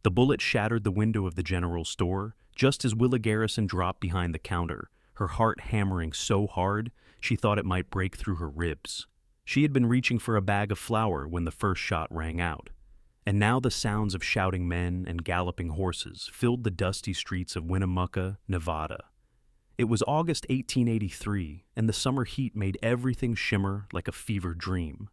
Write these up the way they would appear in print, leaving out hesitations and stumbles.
The bullet shattered the window of the general store just as Willa Garrison dropped behind the counter, her heart hammering so hard she thought it might break through her ribs. She had been reaching for a bag of flour when the first shot rang out, and now the sounds of shouting men and galloping horses filled the dusty streets of Winnemucca, Nevada. It was August 1883, and the summer heat made everything shimmer like a fever dream.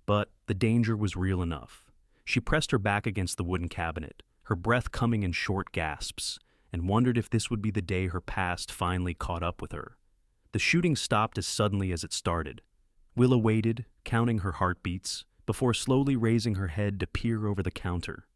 But the danger was real enough. She pressed her back against the wooden cabinet, her breath coming in short gasps, and wondered if this would be the day her past finally caught up with her. The shooting stopped as suddenly as it started. Willa waited, counting her heartbeats, before slowly raising her head to peer over the counter.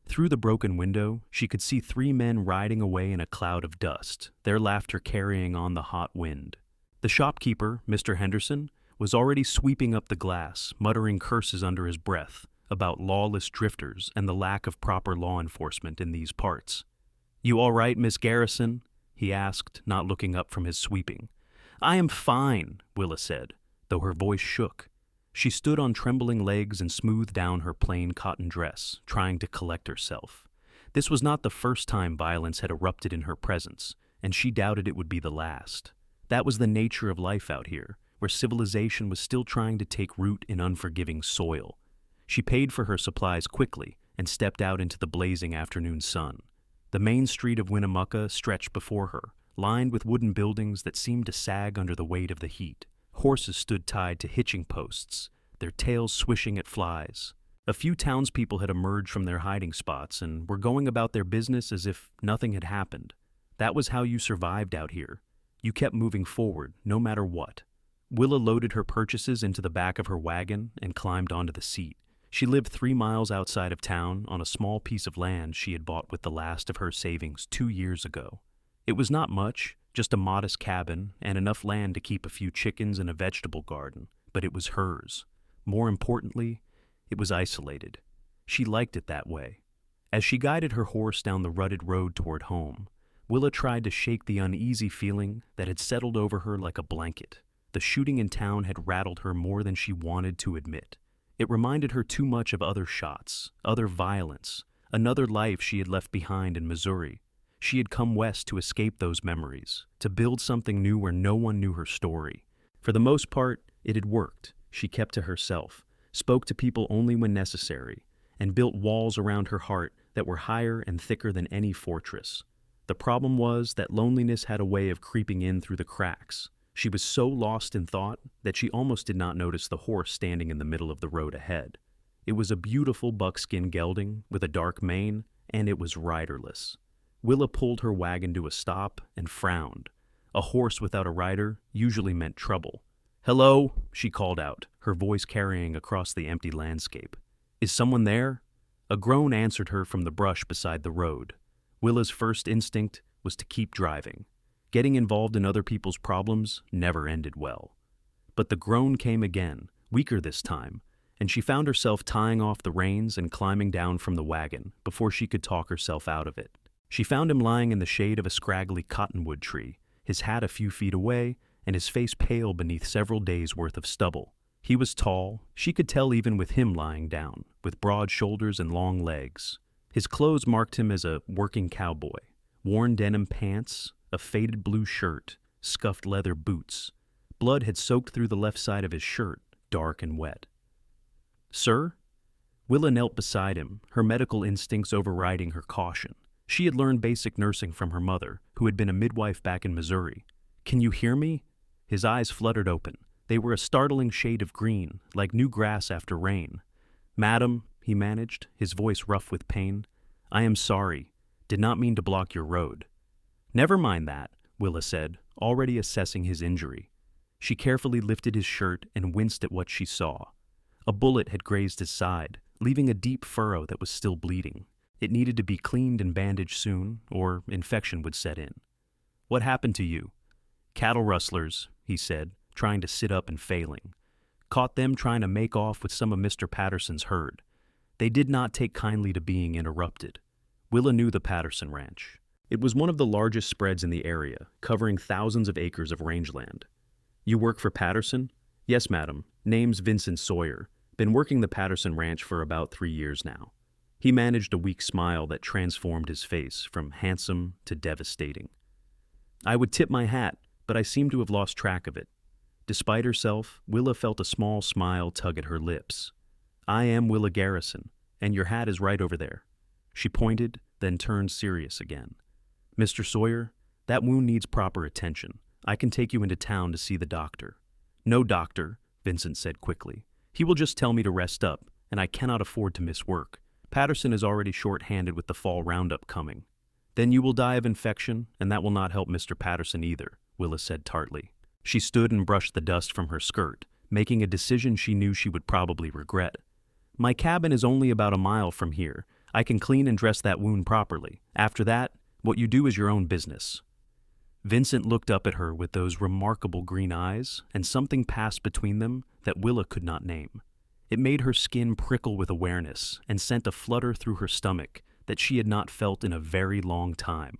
Through the broken window, she could see 3 men riding away in a cloud of dust, their laughter carrying on the hot wind. The shopkeeper, Mr. Henderson, was already sweeping up the glass, muttering curses under his breath about lawless drifters and the lack of proper law enforcement in these parts. "You all right, Miss Garrison?" he asked, not looking up from his sweeping. "I am fine," Willa said, though her voice shook. She stood on trembling legs and smoothed down her plain cotton dress, trying to collect herself. This was not the first time violence had erupted in her presence, and she doubted it would be the last. That was the nature of life out here, where civilization was still trying to take root in unforgiving soil. She paid for her supplies quickly and stepped out into the blazing afternoon sun. The main street of Winnemucca stretched before her, lined with wooden buildings that seemed to sag under the weight of the heat. Horses stood tied to hitching posts, their tails swishing at flies. A few townspeople had emerged from their hiding spots and were going about their business as if nothing had happened. That was how you survived out here. You kept moving forward, no matter what. Willa loaded her purchases into the back of her wagon and climbed onto the seat. She lived 3 miles outside of town on a small piece of land she had bought with the last of her savings 2 years ago. It was not much, just a modest cabin and enough land to keep a few chickens and a vegetable garden, but it was hers. More importantly, it was isolated. She liked it that way. As she guided her horse down the rutted road toward home, Willa tried to shake the uneasy feeling that had settled over her like a blanket. The shooting in town had rattled her more than she wanted to admit. It reminded her too much of other shots, other violence, another life she had left behind in Missouri. She had come west to escape those memories, to build something new where no one knew her story. For the most part, it had worked. She kept to herself, spoke to people only when necessary, and built walls around her heart that were higher and thicker than any fortress. The problem was that loneliness had a way of creeping in through the cracks. She was so lost in thought that she almost did not notice the horse standing in the middle of the road ahead. It was a beautiful buckskin gelding with a dark mane, and it was riderless. Willa pulled her wagon to a stop and frowned. A horse without a rider usually meant trouble. "Hello," she called out, her voice carrying across the empty landscape. "Is someone there?" A groan answered her from the brush beside the road. Willa's first instinct was to keep driving. Getting involved in other people's problems never ended well. But the groan came again, weaker this time, and she found herself tying off the reins and climbing down from the wagon before she could talk herself out of it. She found him lying in the shade of a scraggly cottonwood tree, his hat a few feet away, and his face pale beneath several days' worth of stubble. He was tall, she could tell even with him lying down, with broad shoulders and long legs. His clothes marked him as a working cowboy. Worn denim pants, a faded blue shirt, scuffed leather boots. Blood had soaked through the left side of his shirt, dark and wet. "Sir?" Willa knelt beside him, her medical instincts overriding her caution. She had learned basic nursing from her mother, who had been a midwife back in Missouri. "Can you hear me?" His eyes fluttered open. They were a startling shade of green, like new grass after rain. "Madam," he managed, his voice rough with pain, "I am sorry. Did not mean to block your road." "Never mind that," Willa said, already assessing his injury. She carefully lifted his shirt and winced at what she saw. A bullet had grazed his side, leaving a deep furrow that was still bleeding. It needed to be cleaned and bandaged soon, or infection would set in. "What happened to you?" "Cattle rustlers," he said, trying to sit up and failing. "Caught them trying to make off with some of Mr. Patterson's herd. They did not take kindly to being interrupted." Willa knew the Patterson Ranch. It was one of the largest spreads in the area, covering thousands of acres of rangeland. "You work for Patterson?" "Yes, madam. Name's Vincent Sawyer. Been working the Patterson Ranch for about 3 years now." He managed a weak smile that transformed his face from handsome to devastating. I would tip my hat, but I seem to have lost track of it. Despite herself, Willa felt a small smile tug at her lips. I am Willa Garrison, and your hat is right over there. She pointed, then turned serious again. Mr. Sawyer, that wound needs proper attention. I can take you into town to see the doctor. No doctor, Vincent said quickly. He will just tell me to rest up, and I cannot afford to miss work. Patterson is already short-handed with the fall roundup coming. Then you will die of infection, and that will not help Mr. Patterson either, Willa said tartly. She stood and brushed the dust from her skirt, making a decision she knew she would probably regret. My cabin is only about a mile from here. I can clean and dress that wound properly. After that, what you do is your own business. Vincent looked up at her with those remarkable green eyes, and something passed between them that Willa could not name. It made her skin prickle with awareness and sent a flutter through her stomach that she had not felt in a very long time.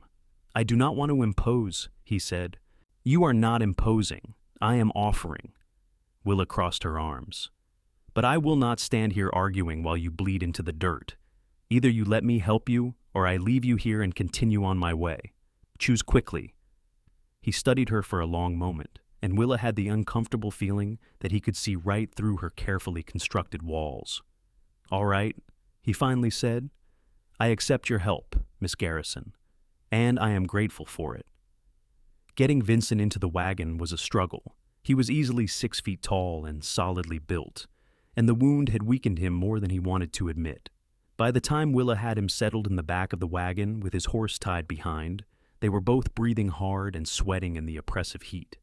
I do not want to impose, he said. You are not imposing. I am offering. Willa crossed her arms. But I will not stand here arguing while you bleed into the dirt. Either you let me help you, or I leave you here and continue on my way. Choose quickly. He studied her for a long moment, and Willa had the uncomfortable feeling that he could see right through her carefully constructed walls. All right, he finally said. I accept your help, Miss Garrison, and I am grateful for it. Getting Vincent into the wagon was a struggle. He was easily 6 feet tall and solidly built, and the wound had weakened him more than he wanted to admit. By the time Willa had him settled in the back of the wagon with his horse tied behind, they were both breathing hard and sweating in the oppressive heat.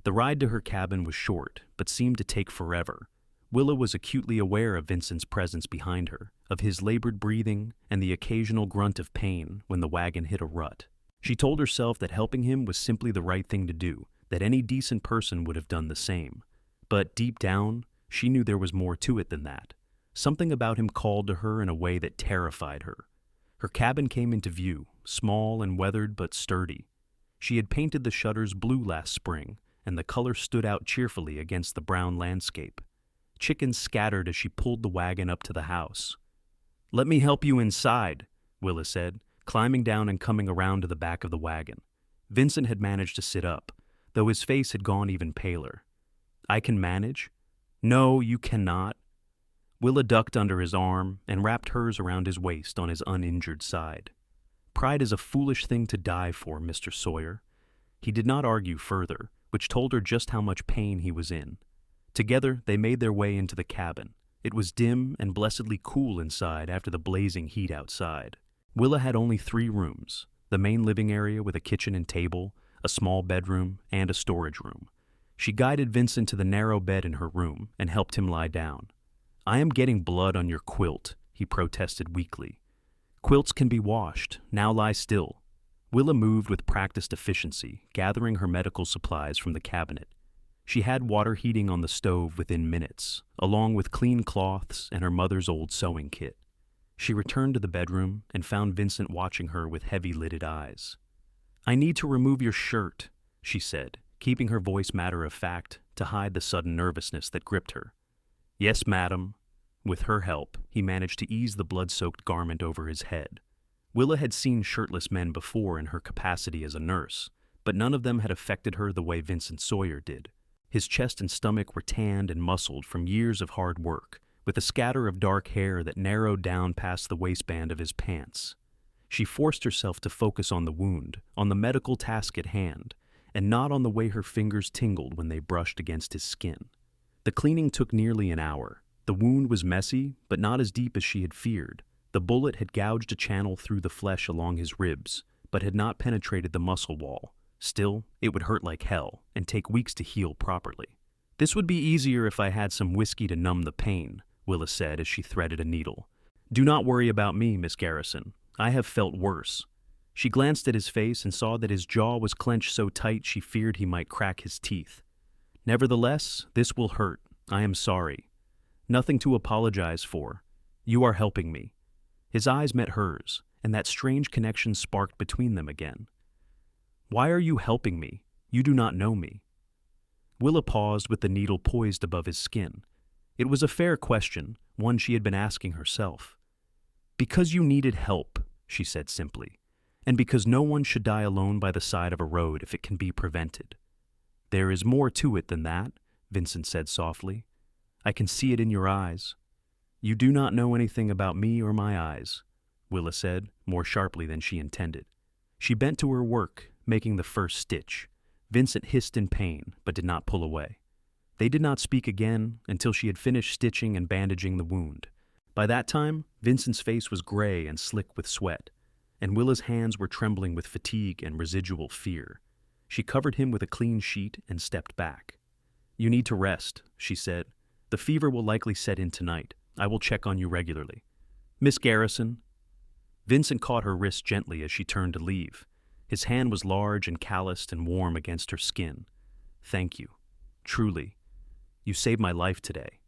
The ride to her cabin was short, but seemed to take forever. Willa was acutely aware of Vincent's presence behind her, of his labored breathing and the occasional grunt of pain when the wagon hit a rut. She told herself that helping him was simply the right thing to do, that any decent person would have done the same. But deep down, she knew there was more to it than that. Something about him called to her in a way that terrified her. Her cabin came into view, small and weathered but sturdy. She had painted the shutters blue last spring, and the color stood out cheerfully against the brown landscape. Chickens scattered as she pulled the wagon up to the house. Let me help you inside, Willa said, climbing down and coming around to the back of the wagon. Vincent had managed to sit up, though his face had gone even paler. I can manage? No, you cannot. Willa ducked under his arm and wrapped hers around his waist on his uninjured side. Pride is a foolish thing to die for, Mr. Sawyer. He did not argue further, which told her just how much pain he was in. Together, they made their way into the cabin. It was dim and blessedly cool inside after the blazing heat outside. Willa had only 3 rooms, the main living area with a kitchen and table, a small bedroom, and a storage room. She guided Vincent to the narrow bed in her room and helped him lie down. I am getting blood on your quilt, he protested weakly. Quilts can be washed. Now lie still. Willa moved with practiced efficiency, gathering her medical supplies from the cabinet. She had water heating on the stove within minutes, along with clean cloths and her mother's old sewing kit. She returned to the bedroom and found Vincent watching her with heavy-lidded eyes. I need to remove your shirt, she said, keeping her voice matter-of-fact to hide the sudden nervousness that gripped her. Yes, madam. With her help, he managed to ease the blood-soaked garment over his head. Willa had seen shirtless men before in her capacity as a nurse, but none of them had affected her the way Vincent Sawyer did. His chest and stomach were tanned and muscled from years of hard work, with a scatter of dark hair that narrowed down past the waistband of his pants. She forced herself to focus on the wound, on the medical task at hand, and not on the way her fingers tingled when they brushed against his skin. The cleaning took nearly an hour. The wound was messy, but not as deep as she had feared. The bullet had gouged a channel through the flesh along his ribs, but had not penetrated the muscle wall. Still, it would hurt like hell and take weeks to heal properly. This would be easier if I had some whiskey to numb the pain, Willa said as she threaded a needle. Do not worry about me, Miss Garrison. I have felt worse. She glanced at his face and saw that his jaw was clenched so tight she feared he might crack his teeth. Nevertheless, this will hurt. I am sorry. Nothing to apologize for. You are helping me. His eyes met hers, and that strange connection sparked between them again. Why are you helping me? You do not know me. Willa paused with the needle poised above his skin. It was a fair question, one she had been asking herself. "Because you needed help," she said simply, "and because no one should die alone by the side of a road if it can be prevented." "There is more to it than that," Vincent said softly. "I can see it in your eyes." "You do not know anything about me or my eyes," Willa said, more sharply than she intended. She bent to her work, making the first stitch. Vincent hissed in pain, but did not pull away. They did not speak again until she had finished stitching and bandaging the wound. By that time, Vincent's face was gray and slick with sweat, and Willa's hands were trembling with fatigue and residual fear. She covered him with a clean sheet and stepped back. "You need to rest," she said. "The fever will likely set in tonight. I will check on you regularly." "Miss Garrison." Vincent caught her wrist gently as she turned to leave. His hand was large and calloused and warm against her skin. "Thank you. Truly. You saved my life today."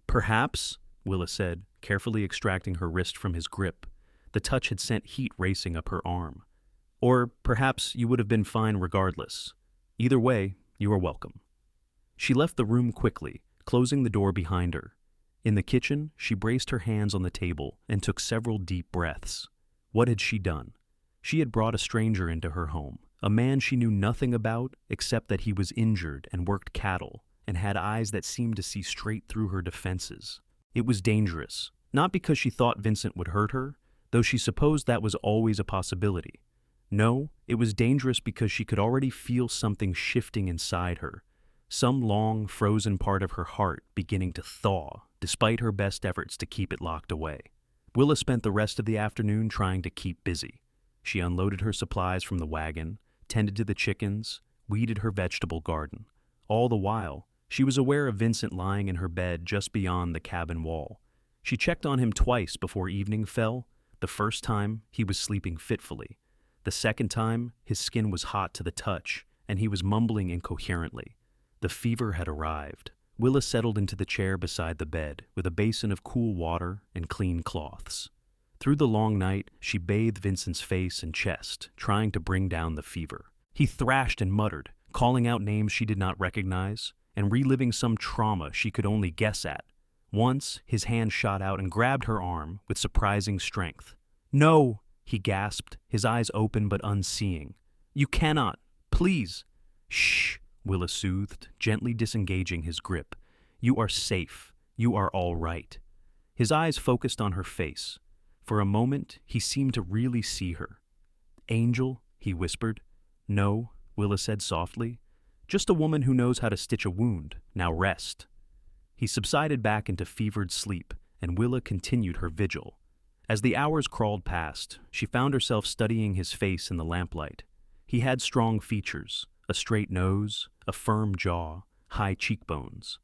"Perhaps," Willa said, carefully extracting her wrist from his grip. The touch had sent heat racing up her arm. "Or perhaps you would have been fine regardless. Either way, you are welcome." She left the room quickly, closing the door behind her. In the kitchen, she braced her hands on the table and took several deep breaths. What had she done? She had brought a stranger into her home, a man she knew nothing about except that he was injured and worked cattle and had eyes that seemed to see straight through her defenses. It was dangerous, not because she thought Vincent would hurt her, though she supposed that was always a possibility. No, it was dangerous because she could already feel something shifting inside her, some long, frozen part of her heart beginning to thaw, despite her best efforts to keep it locked away. Willa spent the rest of the afternoon trying to keep busy. She unloaded her supplies from the wagon, tended to the chickens, weeded her vegetable garden. All the while, she was aware of Vincent lying in her bed just beyond the cabin wall. She checked on him twice before evening fell. The first time, he was sleeping fitfully. The second time, his skin was hot to the touch, and he was mumbling incoherently. The fever had arrived. Willa settled into the chair beside the bed, with a basin of cool water and clean cloths. Through the long night, she bathed Vincent's face and chest, trying to bring down the fever. He thrashed and muttered, calling out names she did not recognize, and reliving some trauma she could only guess at. Once, his hand shot out and grabbed her arm with surprising strength. "No!" he gasped, his eyes open but unseeing. "You cannot! Please!" "Shh!" Willa soothed, gently disengaging his grip. "You are safe. You are all right." His eyes focused on her face. For a moment, he seemed to really see her. "Angel," he whispered. "No," Willa said softly. "Just a woman who knows how to stitch a wound. Now rest." He subsided back into fevered sleep, and Willa continued her vigil. As the hours crawled past, she found herself studying his face in the lamplight. He had strong features, a straight nose, a firm jaw, high cheekbones.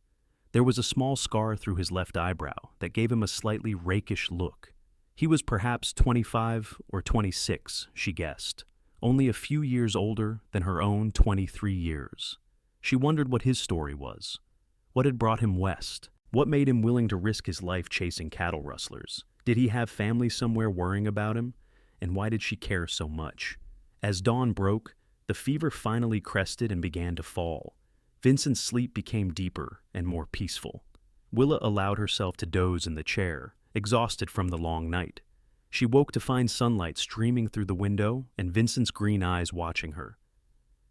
There was a small scar through his left eyebrow that gave him a slightly rakish look. He was perhaps 25 or 26, she guessed, only a few years older than her own 23 years. She wondered what his story was. What had brought him west? What made him willing to risk his life chasing cattle rustlers? Did he have family somewhere worrying about him? And why did she care so much? As dawn broke, the fever finally crested and began to fall. Vincent's sleep became deeper and more peaceful. Willa allowed herself to doze in the chair, exhausted from the long night. She woke to find sunlight streaming through the window and Vincent's green eyes watching her.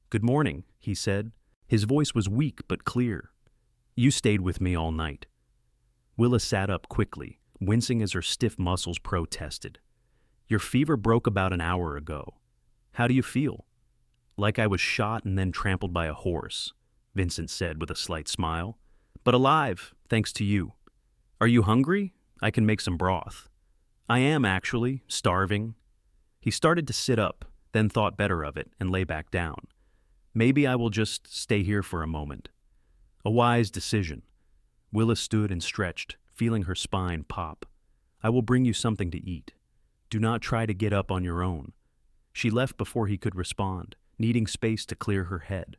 "Good morning," he said. His voice was weak but clear. "You stayed with me all night." Willa sat up quickly, wincing as her stiff muscles protested. "Your fever broke about an hour ago. How do you feel?" "Like I was shot and then trampled by a horse," Vincent said with a slight smile. "But alive, thanks to you. Are you hungry? I can make some broth." "I am, actually, starving." He started to sit up, then thought better of it and lay back down. "Maybe I will just stay here for a moment." A wise decision. Willa stood and stretched, feeling her spine pop. "I will bring you something to eat. Do not try to get up on your own." She left before he could respond, needing space to clear her head.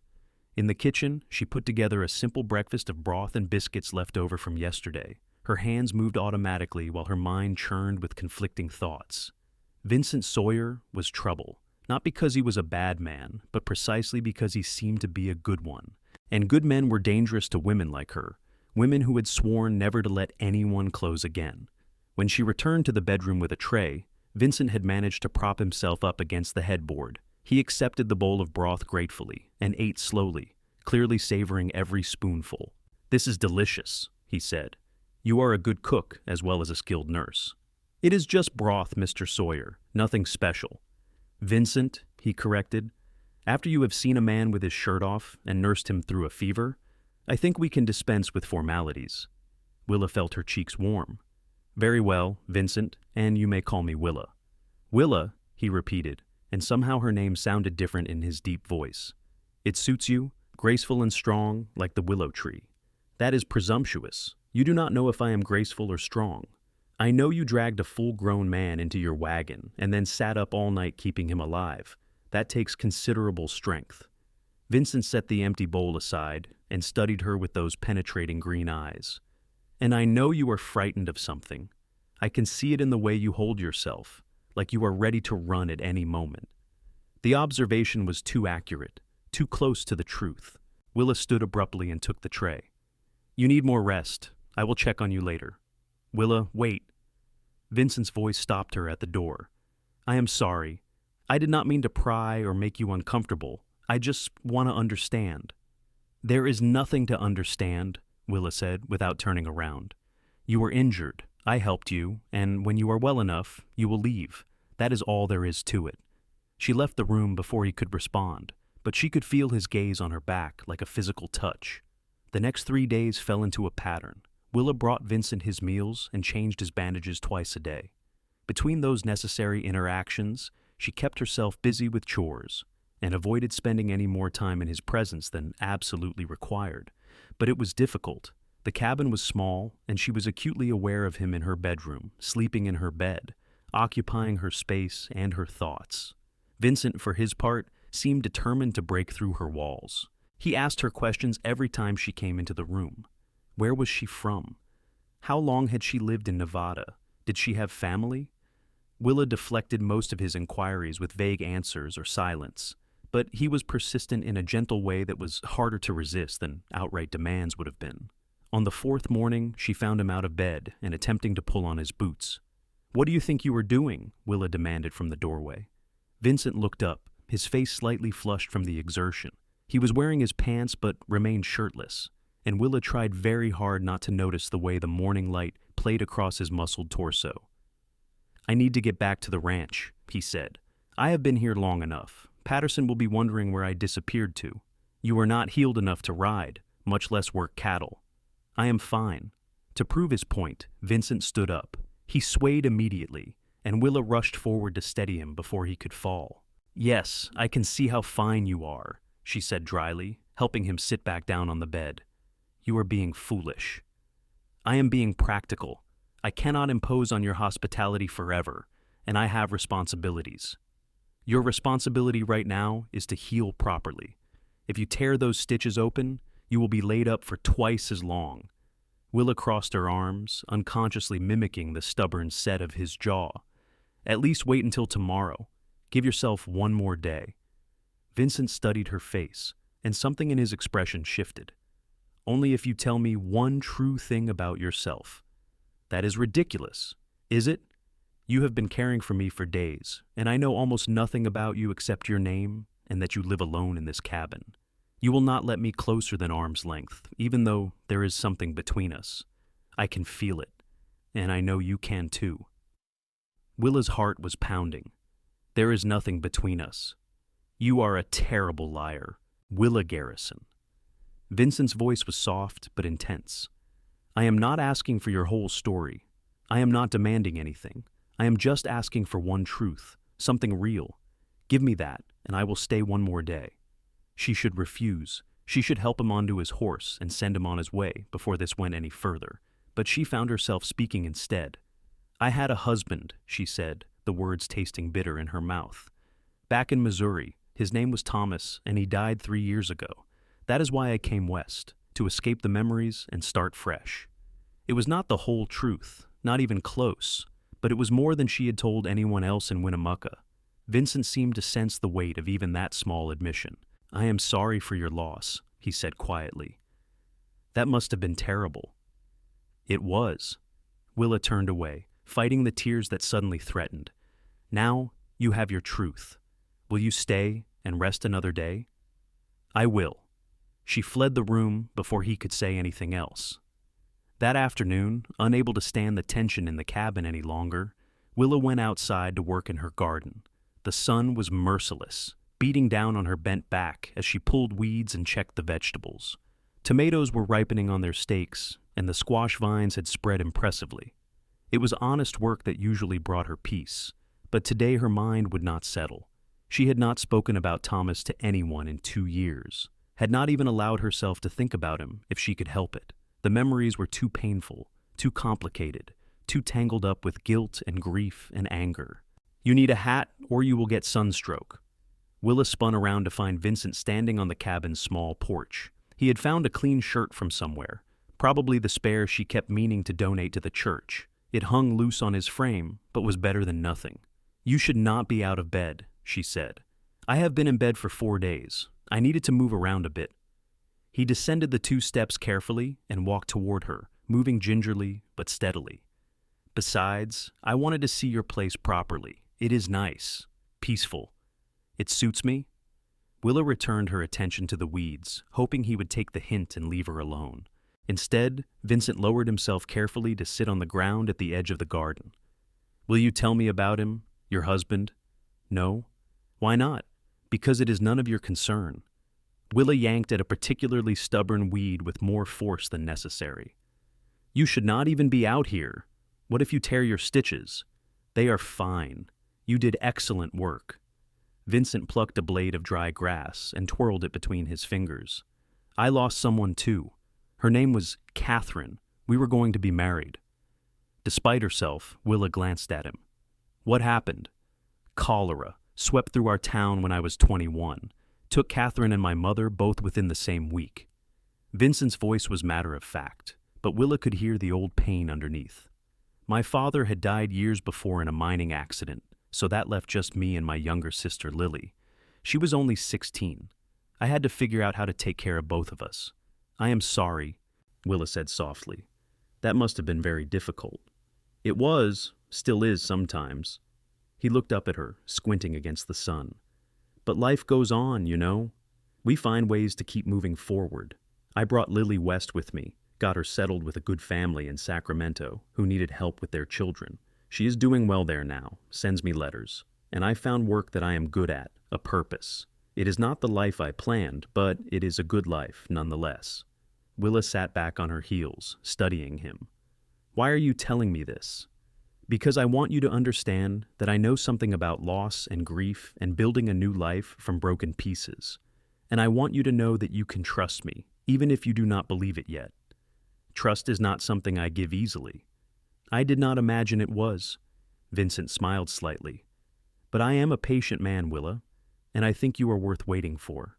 In the kitchen, she put together a simple breakfast of broth and biscuits left over from yesterday. Her hands moved automatically while her mind churned with conflicting thoughts. Vincent Sawyer was trouble, not because he was a bad man, but precisely because he seemed to be a good one. And good men were dangerous to women like her, women who had sworn never to let anyone close again. When she returned to the bedroom with a tray, Vincent had managed to prop himself up against the headboard. He accepted the bowl of broth gratefully and ate slowly, clearly savoring every spoonful. "This is delicious," he said. "You are a good cook as well as a skilled nurse." "It is just broth, Mr. Sawyer, nothing special." "Vincent," he corrected, "after you have seen a man with his shirt off and nursed him through a fever, I think we can dispense with formalities." Willa felt her cheeks warm. "Very well, Vincent, and you may call me Willa." "Willa," he repeated, and somehow her name sounded different in his deep voice. "It suits you, graceful and strong, like the willow tree." "That is presumptuous. You do not know if I am graceful or strong. I know you dragged a full-grown man into your wagon and then sat up all night keeping him alive. That takes considerable strength." Vincent set the empty bowl aside and studied her with those penetrating green eyes. "And I know you are frightened of something. I can see it in the way you hold yourself, like you are ready to run at any moment." The observation was too accurate, too close to the truth. Willa stood abruptly and took the tray. "You need more rest. I will check on you later." "Willa, wait." Vincent's voice stopped her at the door. "I am sorry. I did not mean to pry or make you uncomfortable. I just want to understand." "There is nothing to understand," Willa said without turning around. "You were injured. I helped you, and when you are well enough, you will leave. That is all there is to it." She left the room before he could respond, but she could feel his gaze on her back like a physical touch. The next 3 days fell into a pattern. Willa brought Vincent his meals and changed his bandages twice a day. Between those necessary interactions, she kept herself busy with chores and avoided spending any more time in his presence than absolutely required. But it was difficult. The cabin was small, and she was acutely aware of him in her bedroom, sleeping in her bed, occupying her space and her thoughts. Vincent, for his part, seemed determined to break through her walls. He asked her questions every time she came into the room. Where was she from? How long had she lived in Nevada? Did she have family? Willa deflected most of his inquiries with vague answers or silence, but he was persistent in a gentle way that was harder to resist than outright demands would have been. On the 4th morning, she found him out of bed and attempting to pull on his boots. "What do you think you are doing?" Willa demanded from the doorway. Vincent looked up, his face slightly flushed from the exertion. He was wearing his pants but remained shirtless, and Willa tried very hard not to notice the way the morning light played across his muscled torso. "I need to get back to the ranch," he said. "I have been here long enough. Patterson will be wondering where I disappeared to. You are not healed enough to ride, much less work cattle." "I am fine." To prove his point, Vincent stood up. He swayed immediately, and Willa rushed forward to steady him before he could fall. "Yes, I can see how fine you are," she said dryly, helping him sit back down on the bed. "You are being foolish." "I am being practical. I cannot impose on your hospitality forever, and I have responsibilities. Your responsibility right now is to heal properly. If you tear those stitches open, you will be laid up for twice as long." Willa crossed her arms, unconsciously mimicking the stubborn set of his jaw. "At least wait until tomorrow. Give yourself one more day." Vincent studied her face, and something in his expression shifted. "Only if you tell me one true thing about yourself." "That is ridiculous. Is it? You have been caring for me for days, and I know almost nothing about you except your name and that you live alone in this cabin. You will not let me closer than arm's length, even though there is something between us. I can feel it, and I know you can too." Willa's heart was pounding. "There is nothing between us. You are a terrible liar, Willa Garrison." Vincent's voice was soft but intense. "I am not asking for your whole story. I am not demanding anything. I am just asking for one truth, something real. Give me that, and I will stay one more day." She should refuse. She should help him onto his horse and send him on his way before this went any further. But she found herself speaking instead. "I had a husband," she said, the words tasting bitter in her mouth. "Back in Missouri. His name was Thomas, and he died 3 years ago. That is why I came west, to escape the memories and start fresh." It was not the whole truth, not even close, but it was more than she had told anyone else in Winnemucca. Vincent seemed to sense the weight of even that small admission. "I am sorry for your loss," he said quietly. "That must have been terrible." "It was." Willa turned away, fighting the tears that suddenly threatened. Now you have your truth. Will you stay and rest another day? I will. She fled the room before he could say anything else. That afternoon, unable to stand the tension in the cabin any longer, Willa went outside to work in her garden. The sun was merciless, beating down on her bent back as she pulled weeds and checked the vegetables. Tomatoes were ripening on their stakes, and the squash vines had spread impressively. It was honest work that usually brought her peace, but today her mind would not settle. She had not spoken about Thomas to anyone in 2 years, had not even allowed herself to think about him if she could help it. The memories were too painful, too complicated, too tangled up with guilt and grief and anger. You need a hat or you will get sunstroke. Willa spun around to find Vincent standing on the cabin's small porch. He had found a clean shirt from somewhere, probably the spare she kept meaning to donate to the church. It hung loose on his frame, but was better than nothing. You should not be out of bed, she said. I have been in bed for 4 days. I needed to move around a bit. He descended the 2 steps carefully and walked toward her, moving gingerly but steadily. Besides, I wanted to see your place properly. It is nice, peaceful. It suits me. Willa returned her attention to the weeds, hoping he would take the hint and leave her alone. Instead, Vincent lowered himself carefully to sit on the ground at the edge of the garden. Will you tell me about him, your husband? No? Why not? Because it is none of your concern. Willa yanked at a particularly stubborn weed with more force than necessary. You should not even be out here. What if you tear your stitches? They are fine. You did excellent work. Vincent plucked a blade of dry grass and twirled it between his fingers. I lost someone too. Her name was Catherine. We were going to be married. Despite herself, Willa glanced at him. What happened? Cholera swept through our town when I was 21. Took Catherine and my mother both within the same week. Vincent's voice was matter of fact, but Willa could hear the old pain underneath. My father had died years before in a mining accident, so that left just me and my younger sister Lily. She was only 16. I had to figure out how to take care of both of us. I am sorry, Willa said softly. That must have been very difficult. It was, still is sometimes. He looked up at her, squinting against the sun. But life goes on, you know. We find ways to keep moving forward. I brought Lily west with me, got her settled with a good family in Sacramento who needed help with their children. She is doing well there now, sends me letters. And I found work that I am good at, a purpose. It is not the life I planned, but it is a good life nonetheless. Willa sat back on her heels, studying him. Why are you telling me this? Because I want you to understand that I know something about loss and grief and building a new life from broken pieces. And I want you to know that you can trust me, even if you do not believe it yet. Trust is not something I give easily. I did not imagine it was. Vincent smiled slightly. But I am a patient man, Willa, and I think you are worth waiting for.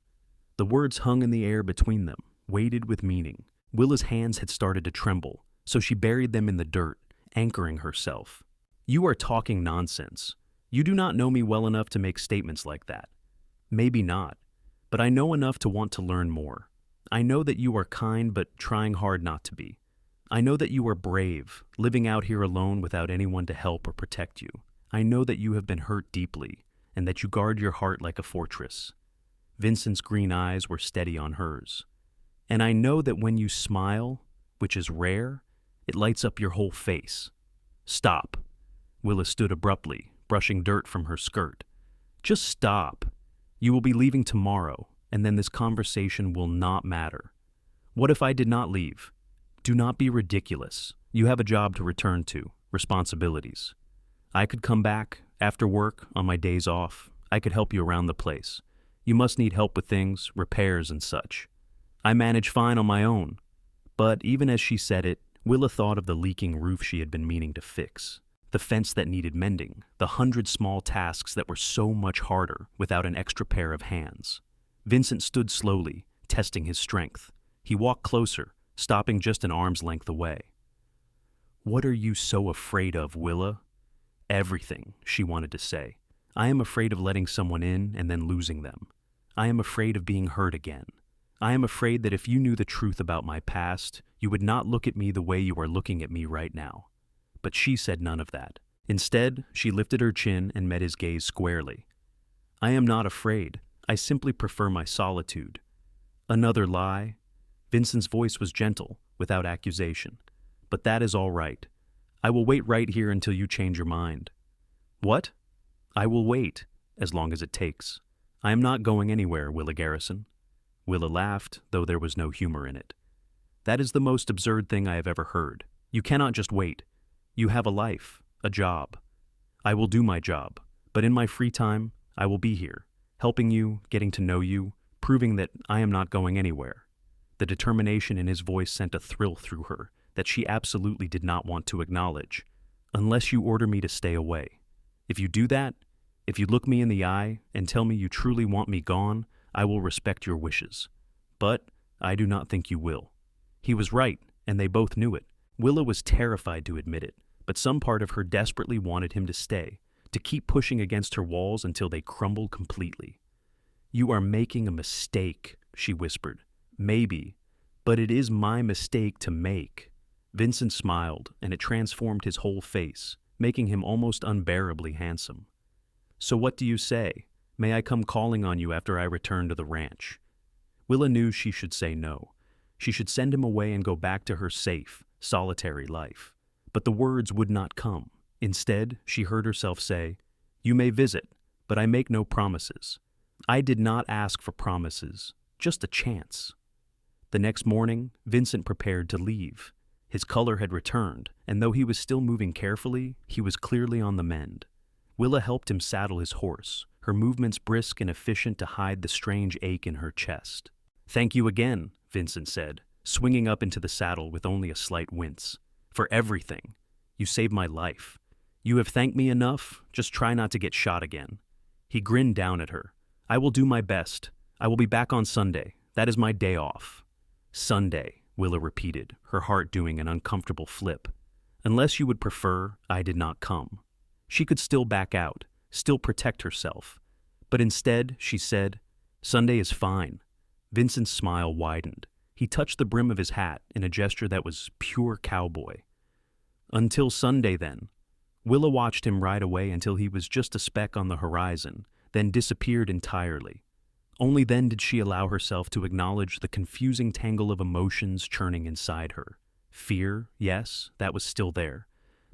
The words hung in the air between them, weighted with meaning. Willa's hands had started to tremble, so she buried them in the dirt, anchoring herself. You are talking nonsense. You do not know me well enough to make statements like that. Maybe not, but I know enough to want to learn more. I know that you are kind but trying hard not to be. I know that you are brave, living out here alone without anyone to help or protect you. I know that you have been hurt deeply, and that you guard your heart like a fortress. Vincent's green eyes were steady on hers. And I know that when you smile, which is rare, it lights up your whole face. Stop. Willa stood abruptly, brushing dirt from her skirt. Just stop. You will be leaving tomorrow, and then this conversation will not matter. What if I did not leave? Do not be ridiculous. You have a job to return to, responsibilities. I could come back, after work, on my days off. I could help you around the place. You must need help with things, repairs and such. I manage fine on my own. But even as she said it, Willa thought of the leaking roof she had been meaning to fix, the fence that needed mending, the 100 small tasks that were so much harder without an extra pair of hands. Vincent stood slowly, testing his strength. He walked closer, stopping just an arm's length away. What are you so afraid of, Willa? Everything, she wanted to say. I am afraid of letting someone in and then losing them. I am afraid of being hurt again. I am afraid that if you knew the truth about my past, you would not look at me the way you are looking at me right now. but she said none of that. Instead, she lifted her chin and met his gaze squarely. I am not afraid. I simply prefer my solitude. Another lie? Vincent's voice was gentle, without accusation. But that is all right. I will wait right here until you change your mind. What? I will wait, as long as it takes. I am not going anywhere, Willa Garrison. Willa laughed, though there was no humor in it. That is the most absurd thing I have ever heard. You cannot just wait. You have a life, a job. I will do my job, but in my free time, I will be here, helping you, getting to know you, proving that I am not going anywhere. The determination in his voice sent a thrill through her that she absolutely did not want to acknowledge. Unless you order me to stay away. If you do that, if you look me in the eye and tell me you truly want me gone, I will respect your wishes. But I do not think you will. He was right, and they both knew it. Willa was terrified to admit it, but some part of her desperately wanted him to stay, to keep pushing against her walls until they crumbled completely. You are making a mistake, she whispered. Maybe, but it is my mistake to make. Vincent smiled, and it transformed his whole face, making him almost unbearably handsome. So what do you say? May I come calling on you after I return to the ranch? Willa knew she should say no. She should send him away and go back to her safe, solitary life. But the words would not come. Instead, she heard herself say, You may visit, but I make no promises. I did not ask for promises, just a chance. The next morning, Vincent prepared to leave. His color had returned, and though he was still moving carefully, he was clearly on the mend. Willa helped him saddle his horse, her movements brisk and efficient to hide the strange ache in her chest. Thank you again, Vincent said, swinging up into the saddle with only a slight wince. For everything. You saved my life. You have thanked me enough, just try not to get shot again. He grinned down at her. I will do my best. I will be back on Sunday. That is my day off. Sunday, Willa repeated, her heart doing an uncomfortable flip. Unless you would prefer, I did not come. She could still back out, still protect herself. But instead, she said, Sunday is fine. Vincent's smile widened. He touched the brim of his hat in a gesture that was pure cowboy. Until Sunday, then. Willa watched him ride away until he was just a speck on the horizon, then disappeared entirely. Only then did she allow herself to acknowledge the confusing tangle of emotions churning inside her. Fear, yes, that was still there,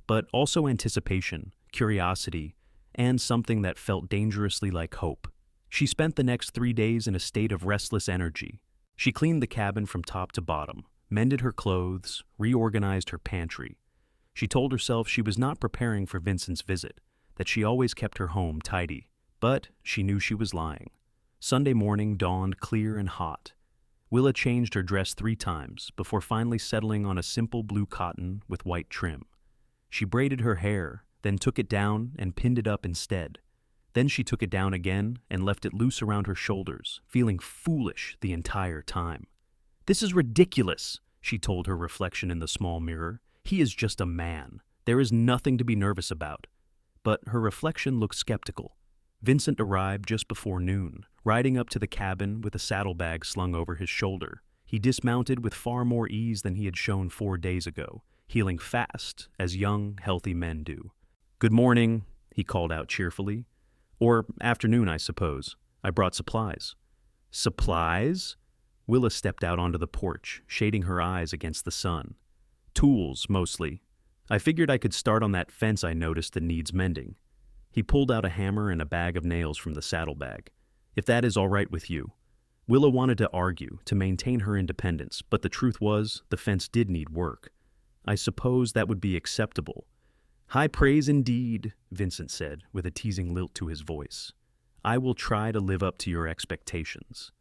but also anticipation, curiosity, and something that felt dangerously like hope. She spent the next 3 days in a state of restless energy. She cleaned the cabin from top to bottom, mended her clothes, reorganized her pantry. She told herself she was not preparing for Vincent's visit, that she always kept her home tidy, but she knew she was lying. Sunday morning dawned clear and hot. Willa changed her dress 3 times before finally settling on a simple blue cotton with white trim. She braided her hair, then took it down and pinned it up instead. Then she took it down again and left it loose around her shoulders, feeling foolish the entire time. This is ridiculous, she told her reflection in the small mirror. He is just a man. There is nothing to be nervous about. But her reflection looked skeptical. Vincent arrived just before noon, riding up to the cabin with a saddlebag slung over his shoulder. He dismounted with far more ease than he had shown 4 days ago, healing fast, as young, healthy men do. Good morning, he called out cheerfully. Or afternoon, I suppose. I brought supplies. Supplies? Willa stepped out onto the porch, shading her eyes against the sun. Tools, mostly. I figured I could start on that fence I noticed that needs mending. He pulled out a hammer and a bag of nails from the saddlebag. If that is all right with you. Willa wanted to argue, to maintain her independence, but the truth was, the fence did need work. I suppose that would be acceptable. High praise indeed, Vincent said, with a teasing lilt to his voice. I will try to live up to your expectations.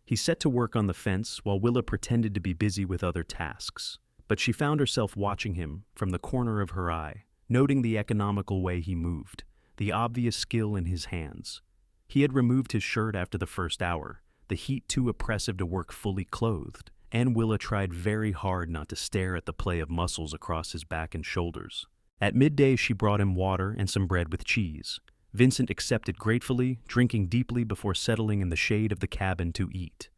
He set to work on the fence while Willa pretended to be busy with other tasks, but she found herself watching him from the corner of her eye, noting the economical way he moved, the obvious skill in his hands. He had removed his shirt after the first hour, the heat too oppressive to work fully clothed, and Willa tried very hard not to stare at the play of muscles across his back and shoulders. At midday, she brought him water and some bread with cheese. Vincent accepted gratefully, drinking deeply before settling in the shade of the cabin to eat.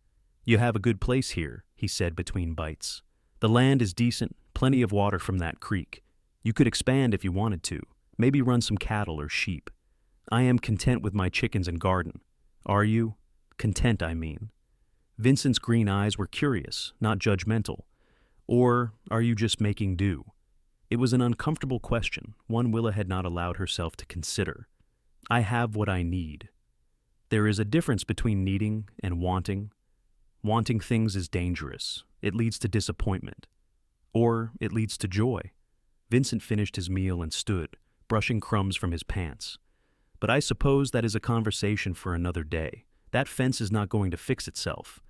You have a good place here, he said between bites. The land is decent, plenty of water from that creek. You could expand if you wanted to, maybe run some cattle or sheep. I am content with my chickens and garden. Are you? Content, I mean. Vincent's green eyes were curious, not judgmental. Or are you just making do? It was an uncomfortable question, one Willa had not allowed herself to consider. I have what I need. There is a difference between needing and wanting. Wanting things is dangerous. It leads to disappointment. Or it leads to joy. Vincent finished his meal and stood, brushing crumbs from his pants. But I suppose that is a conversation for another day. That fence is not going to fix itself.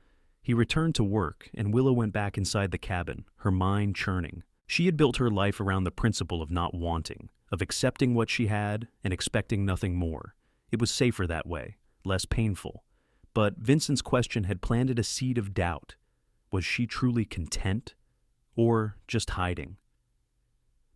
He returned to work, and Willa went back inside the cabin, her mind churning. She had built her life around the principle of not wanting, of accepting what she had and expecting nothing more. It was safer that way, less painful. But Vincent's question had planted a seed of doubt. Was she truly content? Or just hiding?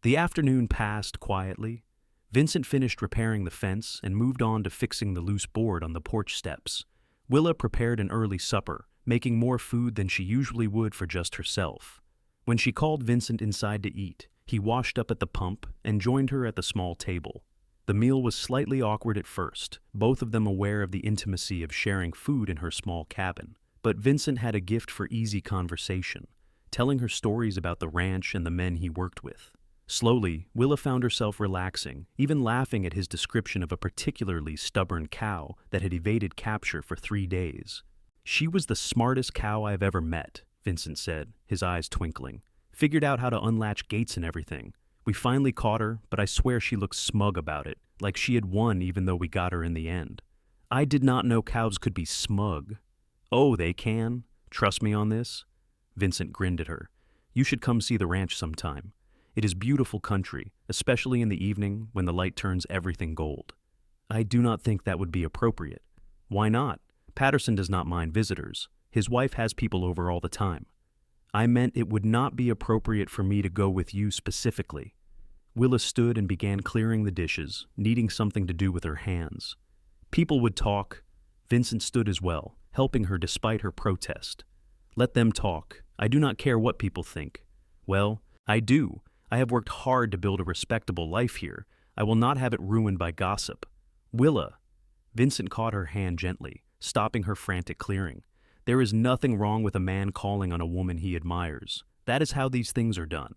The afternoon passed quietly. Vincent finished repairing the fence and moved on to fixing the loose board on the porch steps. Willa prepared an early supper, making more food than she usually would for just herself. When she called Vincent inside to eat, he washed up at the pump and joined her at the small table. The meal was slightly awkward at first, both of them aware of the intimacy of sharing food in her small cabin. But Vincent had a gift for easy conversation, telling her stories about the ranch and the men he worked with. Slowly, Willa found herself relaxing, even laughing at his description of a particularly stubborn cow that had evaded capture for 3 days. She was the smartest cow I've ever met, Vincent said, his eyes twinkling. Figured out how to unlatch gates and everything. We finally caught her, but I swear she looked smug about it, like she had won even though we got her in the end. I did not know cows could be smug. Oh, they can? Trust me on this? Vincent grinned at her. You should come see the ranch sometime. It is beautiful country, especially in the evening when the light turns everything gold. I do not think that would be appropriate. Why not? Patterson does not mind visitors. His wife has people over all the time. I meant it would not be appropriate for me to go with you specifically. Willa stood and began clearing the dishes, needing something to do with her hands. People would talk. Vincent stood as well, helping her despite her protest. Let them talk. I do not care what people think. Well, I do. I have worked hard to build a respectable life here. I will not have it ruined by gossip. Willa. Vincent caught her hand gently, stopping her frantic clearing. There is nothing wrong with a man calling on a woman he admires. That is how these things are done.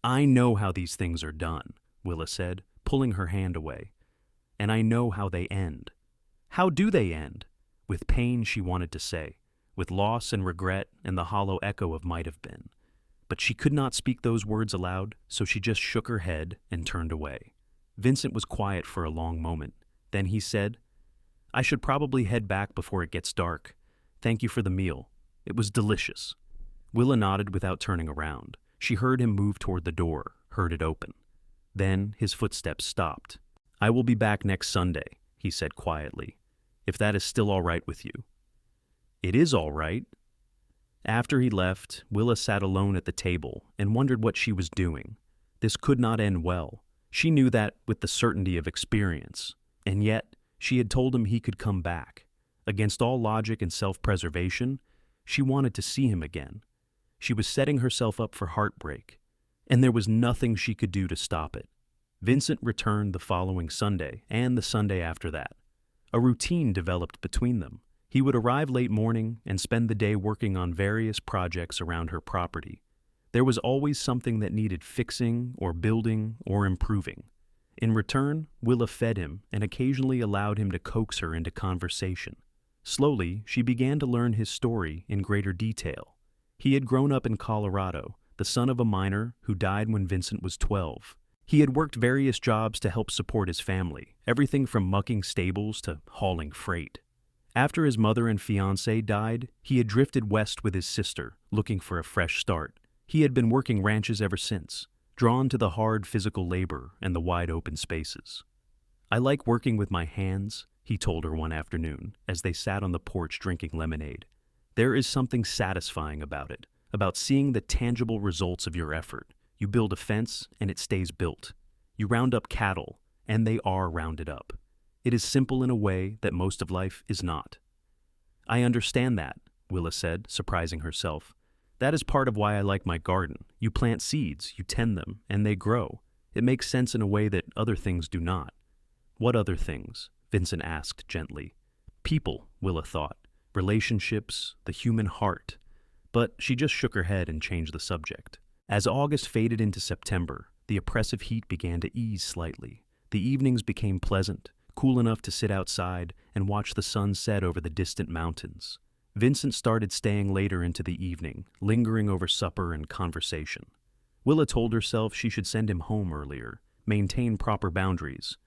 I know how these things are done, Willa said, pulling her hand away. And I know how they end. How do they end? With pain, she wanted to say, with loss and regret and the hollow echo of might have been. But she could not speak those words aloud, so she just shook her head and turned away. Vincent was quiet for a long moment. Then he said, I should probably head back before it gets dark. Thank you for the meal. It was delicious. Willa nodded without turning around. She heard him move toward the door, heard it open. Then his footsteps stopped. I will be back next Sunday, he said quietly, if that is still all right with you. It is all right. After he left, Willa sat alone at the table and wondered what she was doing. This could not end well. She knew that with the certainty of experience. And yet, she had told him he could come back. Against all logic and self-preservation, she wanted to see him again. She was setting herself up for heartbreak, and there was nothing she could do to stop it. Vincent returned the following Sunday and the Sunday after that. A routine developed between them. He would arrive late morning and spend the day working on various projects around her property. There was always something that needed fixing or building or improving. In return, Willa fed him and occasionally allowed him to coax her into conversation. Slowly, she began to learn his story in greater detail. He had grown up in Colorado, the son of a miner who died when Vincent was 12. He had worked various jobs to help support his family, everything from mucking stables to hauling freight. After his mother and fiancée died, he had drifted west with his sister, looking for a fresh start. He had been working ranches ever since, drawn to the hard physical labor and the wide open spaces. I like working with my hands, he told her one afternoon, as they sat on the porch drinking lemonade. There is something satisfying about it, about seeing the tangible results of your effort. You build a fence, and it stays built. You round up cattle, and they are rounded up. It is simple in a way that most of life is not. I understand that, Willa said, surprising herself. That is part of why I like my garden. You plant seeds, you tend them, and they grow. It makes sense in a way that other things do not. What other things? Vincent asked gently. People, Willa thought. Relationships, the human heart. But she just shook her head and changed the subject. As August faded into September, the oppressive heat began to ease slightly. The evenings became pleasant, cool enough to sit outside and watch the sun set over the distant mountains. Vincent started staying later into the evening, lingering over supper and conversation. Willa told herself she should send him home earlier, maintain proper boundaries.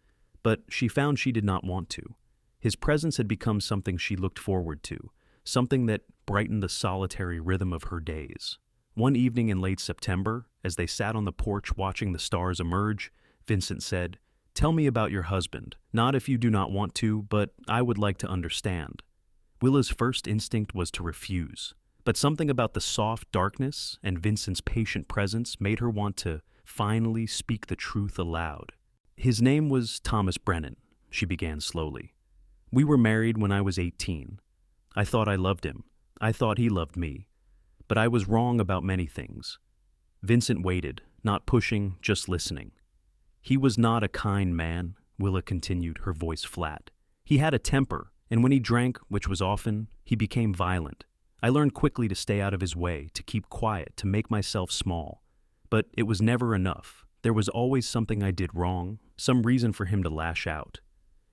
But she found she did not want to. His presence had become something she looked forward to, something that brightened the solitary rhythm of her days. One evening in late September, as they sat on the porch watching the stars emerge, Vincent said, "Tell me about your husband, not if you do not want to, but I would like to understand." Willa's first instinct was to refuse, but something about the soft darkness and Vincent's patient presence made her want to finally speak the truth aloud. "His name was Thomas Brennan," she began slowly. "We were married when I was 18. I thought I loved him. I thought he loved me. But I was wrong about many things." Vincent waited, not pushing, just listening. "He was not a kind man," Willa continued, her voice flat. "He had a temper, and when he drank, which was often, he became violent. I learned quickly to stay out of his way, to keep quiet, to make myself small. But it was never enough. There was always something I did wrong, some reason for him to lash out."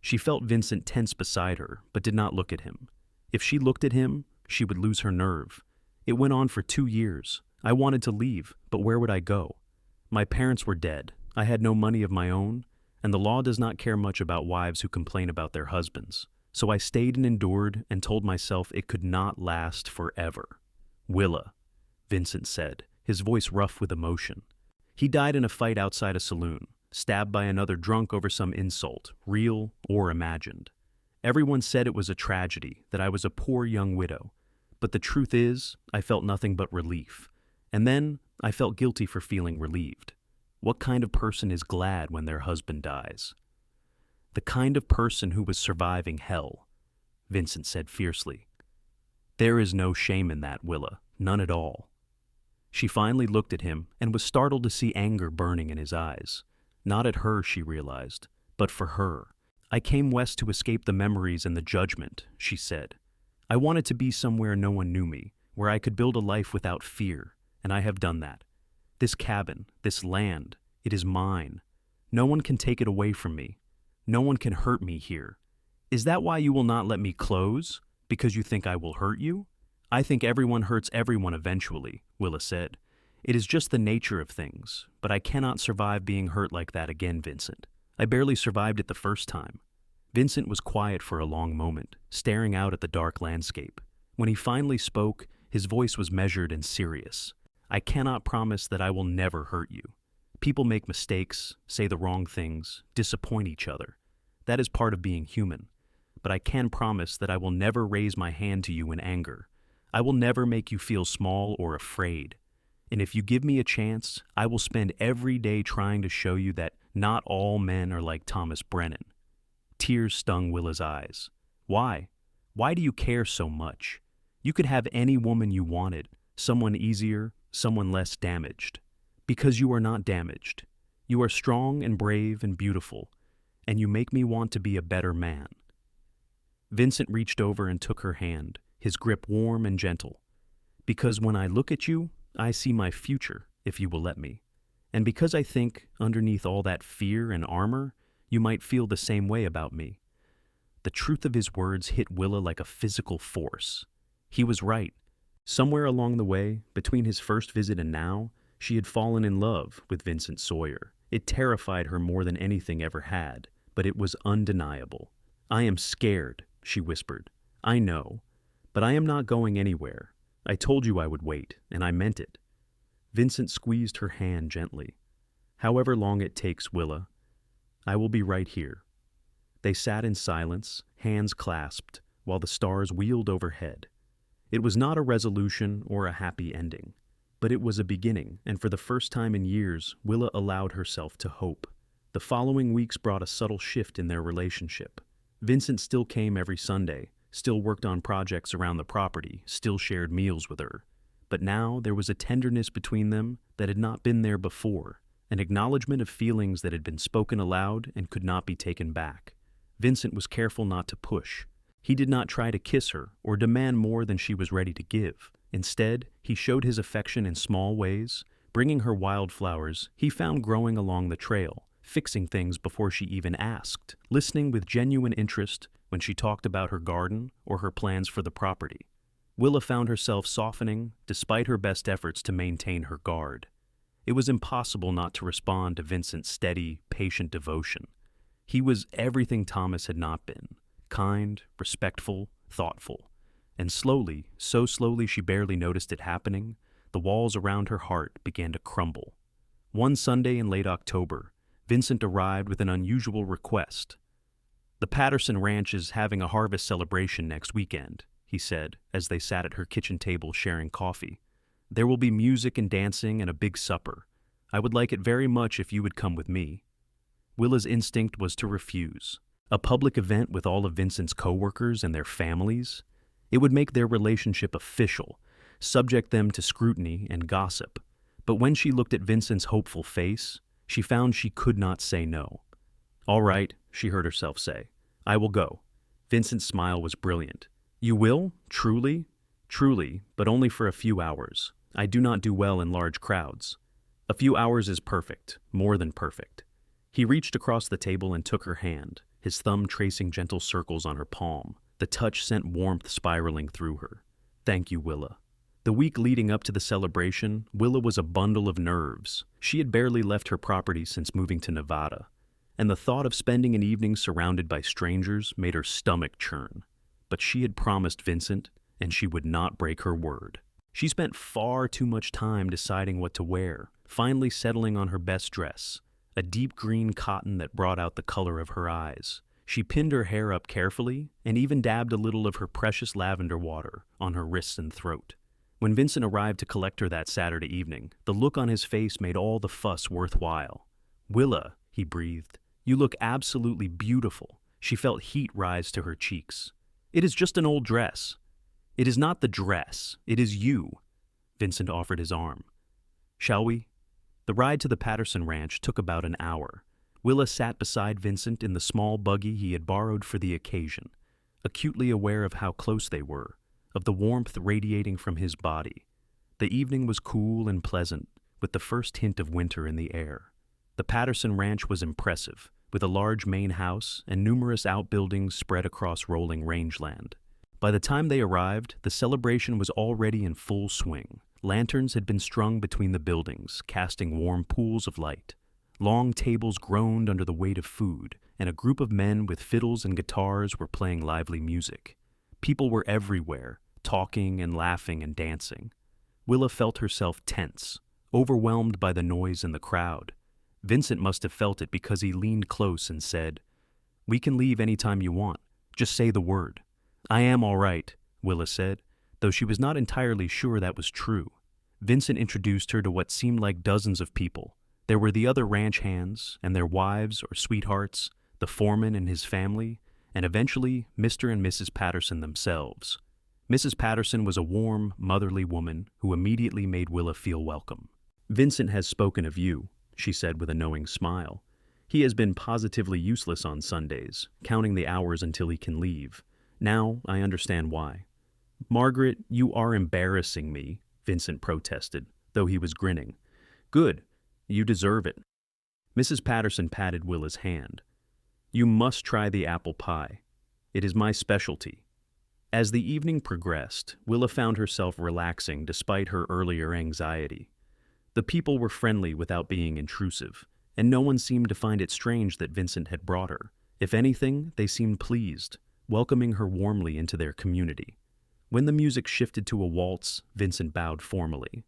She felt Vincent tense beside her, but did not look at him. If she looked at him, she would lose her nerve. It went on for 2 years. I wanted to leave, but where would I go? My parents were dead. I had no money of my own, and the law does not care much about wives who complain about their husbands. So I stayed and endured and told myself it could not last forever. "Willa," Vincent said, his voice rough with emotion. "He died in a fight outside a saloon, stabbed by another drunk over some insult, real or imagined. Everyone said it was a tragedy, that I was a poor young widow. But the truth is, I felt nothing but relief. And then, I felt guilty for feeling relieved. What kind of person is glad when their husband dies?" "The kind of person who was surviving hell," Vincent said fiercely. "There is no shame in that, Willa, none at all." She finally looked at him and was startled to see anger burning in his eyes. Not at her, she realized, but for her. "I came west to escape the memories and the judgment," she said. "I wanted to be somewhere no one knew me, where I could build a life without fear, and I have done that. This cabin, this land, it is mine. No one can take it away from me. No one can hurt me here. Is that why you will not let me close? Because you think I will hurt you?" "I think everyone hurts everyone eventually," Willa said. "It is just the nature of things, but I cannot survive being hurt like that again, Vincent. I barely survived it the first time." Vincent was quiet for a long moment, staring out at the dark landscape. When he finally spoke, his voice was measured and serious. "I cannot promise that I will never hurt you. People make mistakes, say the wrong things, disappoint each other. That is part of being human. But I can promise that I will never raise my hand to you in anger. I will never make you feel small or afraid. And if you give me a chance, I will spend every day trying to show you that not all men are like Thomas Brennan." Tears stung Willa's eyes. "Why? Why do you care so much? You could have any woman you wanted, someone easier, someone less damaged. Because you are not damaged. You are strong and brave and beautiful, and you make me want to be a better man." Vincent reached over and took her hand, his grip warm and gentle. "Because when I look at you, I see my future, if you will let me. And because I think, underneath all that fear and armor, you might feel the same way about me." The truth of his words hit Willa like a physical force. He was right. Somewhere along the way, between his first visit and now, she had fallen in love with Vincent Sawyer. It terrified her more than anything ever had, but it was undeniable. "I am scared," she whispered. "I know. But I am not going anywhere. I told you I would wait, and I meant it." Vincent squeezed her hand gently. "However long it takes, Willa, I will be right here." They sat in silence, hands clasped, while the stars wheeled overhead. It was not a resolution or a happy ending, but it was a beginning, and for the first time in years, Willa allowed herself to hope. The following weeks brought a subtle shift in their relationship. Vincent still came every Sunday, still worked on projects around the property, still shared meals with her. But now there was a tenderness between them that had not been there before, an acknowledgement of feelings that had been spoken aloud and could not be taken back. Vincent was careful not to push. He did not try to kiss her or demand more than she was ready to give. Instead, he showed his affection in small ways, bringing her wildflowers he found growing along the trail, fixing things before she even asked, listening with genuine interest when she talked about her garden or her plans for the property. Willa found herself softening despite her best efforts to maintain her guard. It was impossible not to respond to Vincent's steady, patient devotion. He was everything Thomas had not been: kind, respectful, thoughtful. And slowly, so slowly she barely noticed it happening, the walls around her heart began to crumble. One Sunday in late October, Vincent arrived with an unusual request. "The Patterson Ranch is having a harvest celebration next weekend," he said, as they sat at her kitchen table sharing coffee. "There will be music and dancing and a big supper. I would like it very much if you would come with me." Willa's instinct was to refuse. A public event with all of Vincent's coworkers and their families? It would make their relationship official, subject them to scrutiny and gossip. But when she looked at Vincent's hopeful face, she found she could not say no. "All right," she heard herself say. "I will go." Vincent's smile was brilliant. "You will? Truly?" "Truly, but only for a few hours. I do not do well in large crowds." "A few hours is perfect, more than perfect." He reached across the table and took her hand, his thumb tracing gentle circles on her palm. The touch sent warmth spiraling through her. "Thank you, Willa." The week leading up to the celebration, Willa was a bundle of nerves. She had barely left her property since moving to Nevada, and the thought of spending an evening surrounded by strangers made her stomach churn. But she had promised Vincent, and she would not break her word. She spent far too much time deciding what to wear, finally settling on her best dress, a deep green cotton that brought out the color of her eyes. She pinned her hair up carefully and even dabbed a little of her precious lavender water on her wrists and throat. When Vincent arrived to collect her that Saturday evening, the look on his face made all the fuss worthwhile. "Willa," he breathed, "you look absolutely beautiful." She felt heat rise to her cheeks. "It is just an old dress." "It is not the dress, it is you." Vincent offered his arm. "Shall we?" The ride to the Patterson Ranch took about an hour. Willa sat beside Vincent in the small buggy he had borrowed for the occasion, acutely aware of how close they were, of the warmth radiating from his body. The evening was cool and pleasant, with the first hint of winter in the air. The Patterson Ranch was impressive, with a large main house and numerous outbuildings spread across rolling rangeland. By the time they arrived, the celebration was already in full swing. Lanterns had been strung between the buildings, casting warm pools of light. Long tables groaned under the weight of food, and a group of men with fiddles and guitars were playing lively music. People were everywhere, talking and laughing and dancing. Willa felt herself tense, overwhelmed by the noise in the crowd. Vincent must have felt it because he leaned close and said, "We can leave any time you want. Just say the word." "I am all right," Willa said, though she was not entirely sure that was true. Vincent introduced her to what seemed like dozens of people. There were the other ranch hands and their wives or sweethearts, the foreman and his family, and eventually Mr. and Mrs. Patterson themselves. Mrs. Patterson was a warm, motherly woman who immediately made Willa feel welcome. "Vincent has spoken of you," she said with a knowing smile. "He has been positively useless on Sundays, counting the hours until he can leave. Now I understand why." "Margaret, you are embarrassing me," Vincent protested, though he was grinning. "Good. You deserve it." Mrs. Patterson patted Willa's hand. "You must try the apple pie. It is my specialty." As the evening progressed, Willa found herself relaxing despite her earlier anxiety. The people were friendly without being intrusive, and no one seemed to find it strange that Vincent had brought her. If anything, they seemed pleased, welcoming her warmly into their community. When the music shifted to a waltz, Vincent bowed formally.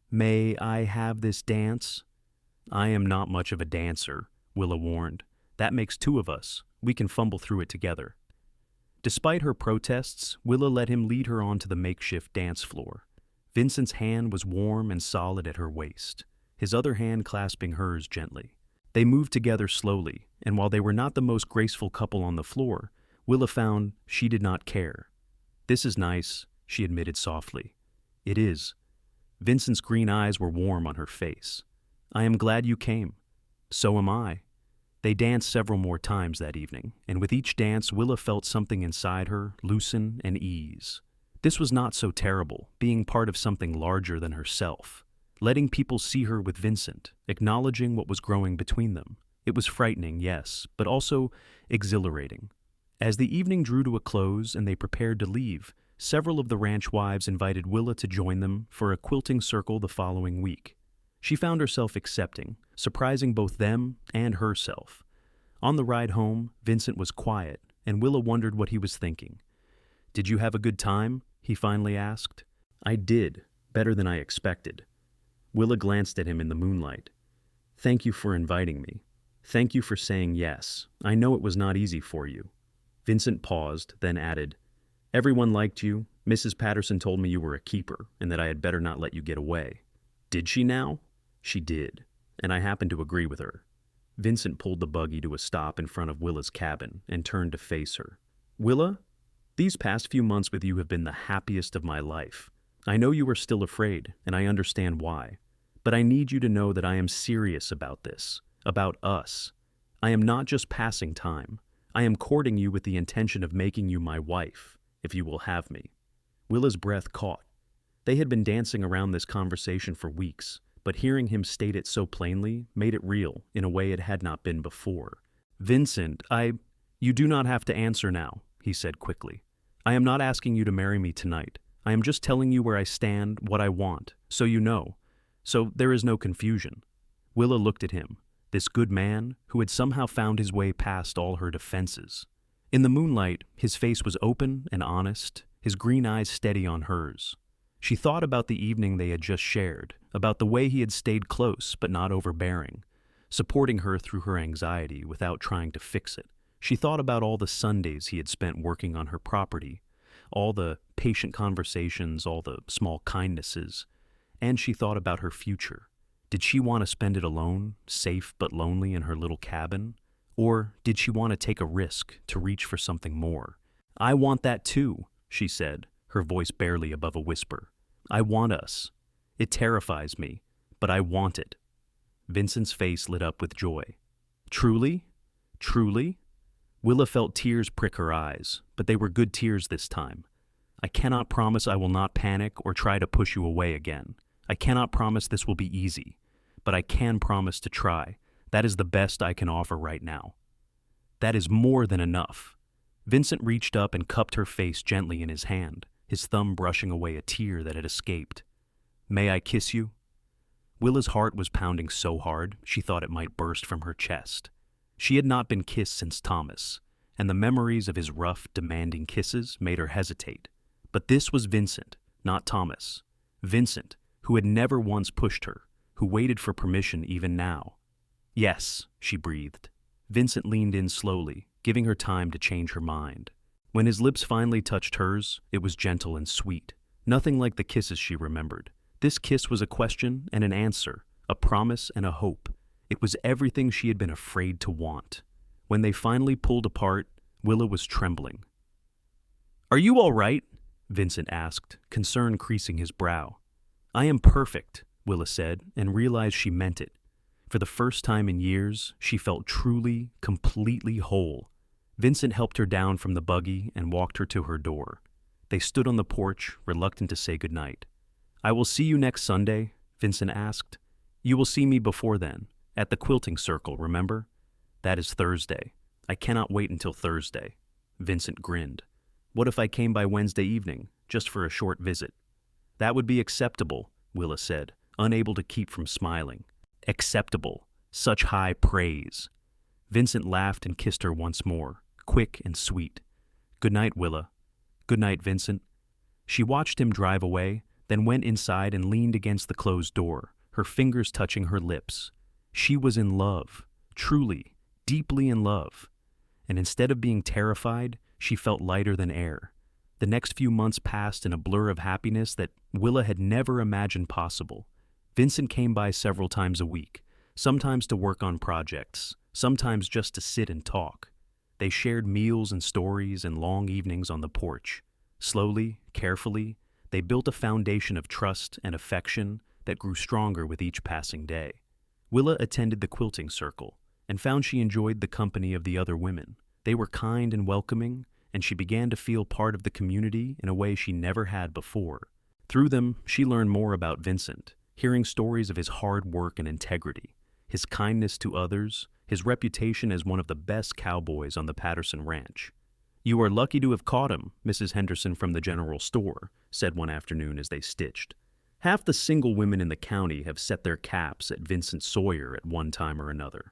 "May I have this dance?" "I am not much of a dancer," Willa warned. "That makes two of us. We can fumble through it together." Despite her protests, Willa let him lead her onto the makeshift dance floor. Vincent's hand was warm and solid at her waist, his other hand clasping hers gently. They moved together slowly, and while they were not the most graceful couple on the floor, Willa found she did not care. "This is nice," she admitted softly. "It is." Vincent's green eyes were warm on her face. I am glad you came. So am I. They danced several more times that evening, and with each dance, Willa felt something inside her loosen and ease. This was not so terrible, being part of something larger than herself. Letting people see her with Vincent, acknowledging what was growing between them. It was frightening, yes, but also exhilarating. As the evening drew to a close and they prepared to leave, several of the ranch wives invited Willa to join them for a quilting circle the following week. She found herself accepting, surprising both them and herself. On the ride home, Vincent was quiet, and Willa wondered what he was thinking. "Did you have a good time?" he finally asked. "I did, better than I expected." Willa glanced at him in the moonlight. "Thank you for inviting me. Thank you for saying yes. I know it was not easy for you." Vincent paused, then added, "Everyone liked you. Mrs. Patterson told me you were a keeper, and that I had better not let you get away." "Did she now?" "She did, and I happen to agree with her." Vincent pulled the buggy to a stop in front of Willa's cabin and turned to face her. "Willa, these past few months with you have been the happiest of my life. I know you are still afraid, and I understand why. But I need you to know that I am serious about this, about us. I am not just passing time. I am courting you with the intention of making you my wife, if you will have me." Willa's breath caught. They had been dancing around this conversation for weeks, but hearing him state it so plainly made it real in a way it had not been before. "Vincent, you do not have to answer now," he said quickly. "I am not asking you to marry me tonight. I am just telling you where I stand, what I want, so you know. So there is no confusion." Willa looked at him, this good man who had somehow found his way past all her defenses. In the moonlight, his face was open and honest, his green eyes steady on hers. She thought about the evening they had just shared, about the way he had stayed close but not overbearing, supporting her through her anxiety without trying to fix it. She thought about all the Sundays he had spent working on her property, all the patient conversations, all the small kindnesses, and she thought about her future. Did she want to spend it alone, safe but lonely in her little cabin? Or did she want to take a risk to reach for something more? "I want that too," she said, her voice barely above a whisper. "I want us. It terrifies me, but I want it." Vincent's face lit up with joy. "Truly? Truly?" Willa felt tears prick her eyes, but they were good tears this time. "I cannot promise I will not panic or try to push you away again. I cannot promise this will be easy, but I can promise to try. That is the best I can offer right now." "That is more than enough." Vincent reached up and cupped her face gently in his hand, his thumb brushing away a tear that had escaped. "May I kiss you?" Willa's heart was pounding so hard she thought it might burst from her chest. She had not been kissed since Thomas, and the memories of his rough, demanding kisses made her hesitate. But this was Vincent, not Thomas. Vincent, who had never once pushed her, who waited for permission even now. "Yes," she breathed. Vincent leaned in slowly, giving her time to change her mind. When his lips finally touched hers, it was gentle and sweet, nothing like the kisses she remembered. This kiss was a question and an answer, a promise and a hope. It was everything she had been afraid to want. When they finally pulled apart, Willa was trembling. "Are you all right?" Vincent asked, concern creasing his brow. "I am perfect," Willa said, and realized she meant it. For the first time in years, she felt truly, completely whole. Vincent helped her down from the buggy and walked her to her door. They stood on the porch, reluctant to say goodnight. "I will see you next Sunday?" Vincent asked. "You will see me before then, at the quilting circle, remember?" "That is Thursday. I cannot wait until Thursday." Vincent grinned. "What if I came by Wednesday evening, just for a short visit?" "That would be acceptable," Willa said, unable to keep from smiling. Acceptable. Such high praise. Vincent laughed and kissed her once more, quick and sweet. "Good night, Willa." "Good night, Vincent." She watched him drive away, then went inside and leaned against the closed door, her fingers touching her lips. She was in love, truly, deeply in love. And instead of being terrified, she felt lighter than air. The next few months passed in a blur of happiness that Willa had never imagined possible. Vincent came by several times a week, sometimes to work on projects, sometimes just to sit and talk. They shared meals and stories and long evenings on the porch. Slowly, carefully, they built a foundation of trust and affection that grew stronger with each passing day. Willa attended the quilting circle and found she enjoyed the company of the other women. They were kind and welcoming, and she began to feel part of the community in a way she never had before. Through them, she learned more about Vincent, hearing stories of his hard work and integrity, his kindness to others, his reputation as one of the best cowboys on the Patterson ranch. "You are lucky to have caught him," Mrs. Henderson from the general store said one afternoon as they stitched. "Half the single women in the county have set their caps at Vincent Sawyer at one time or another."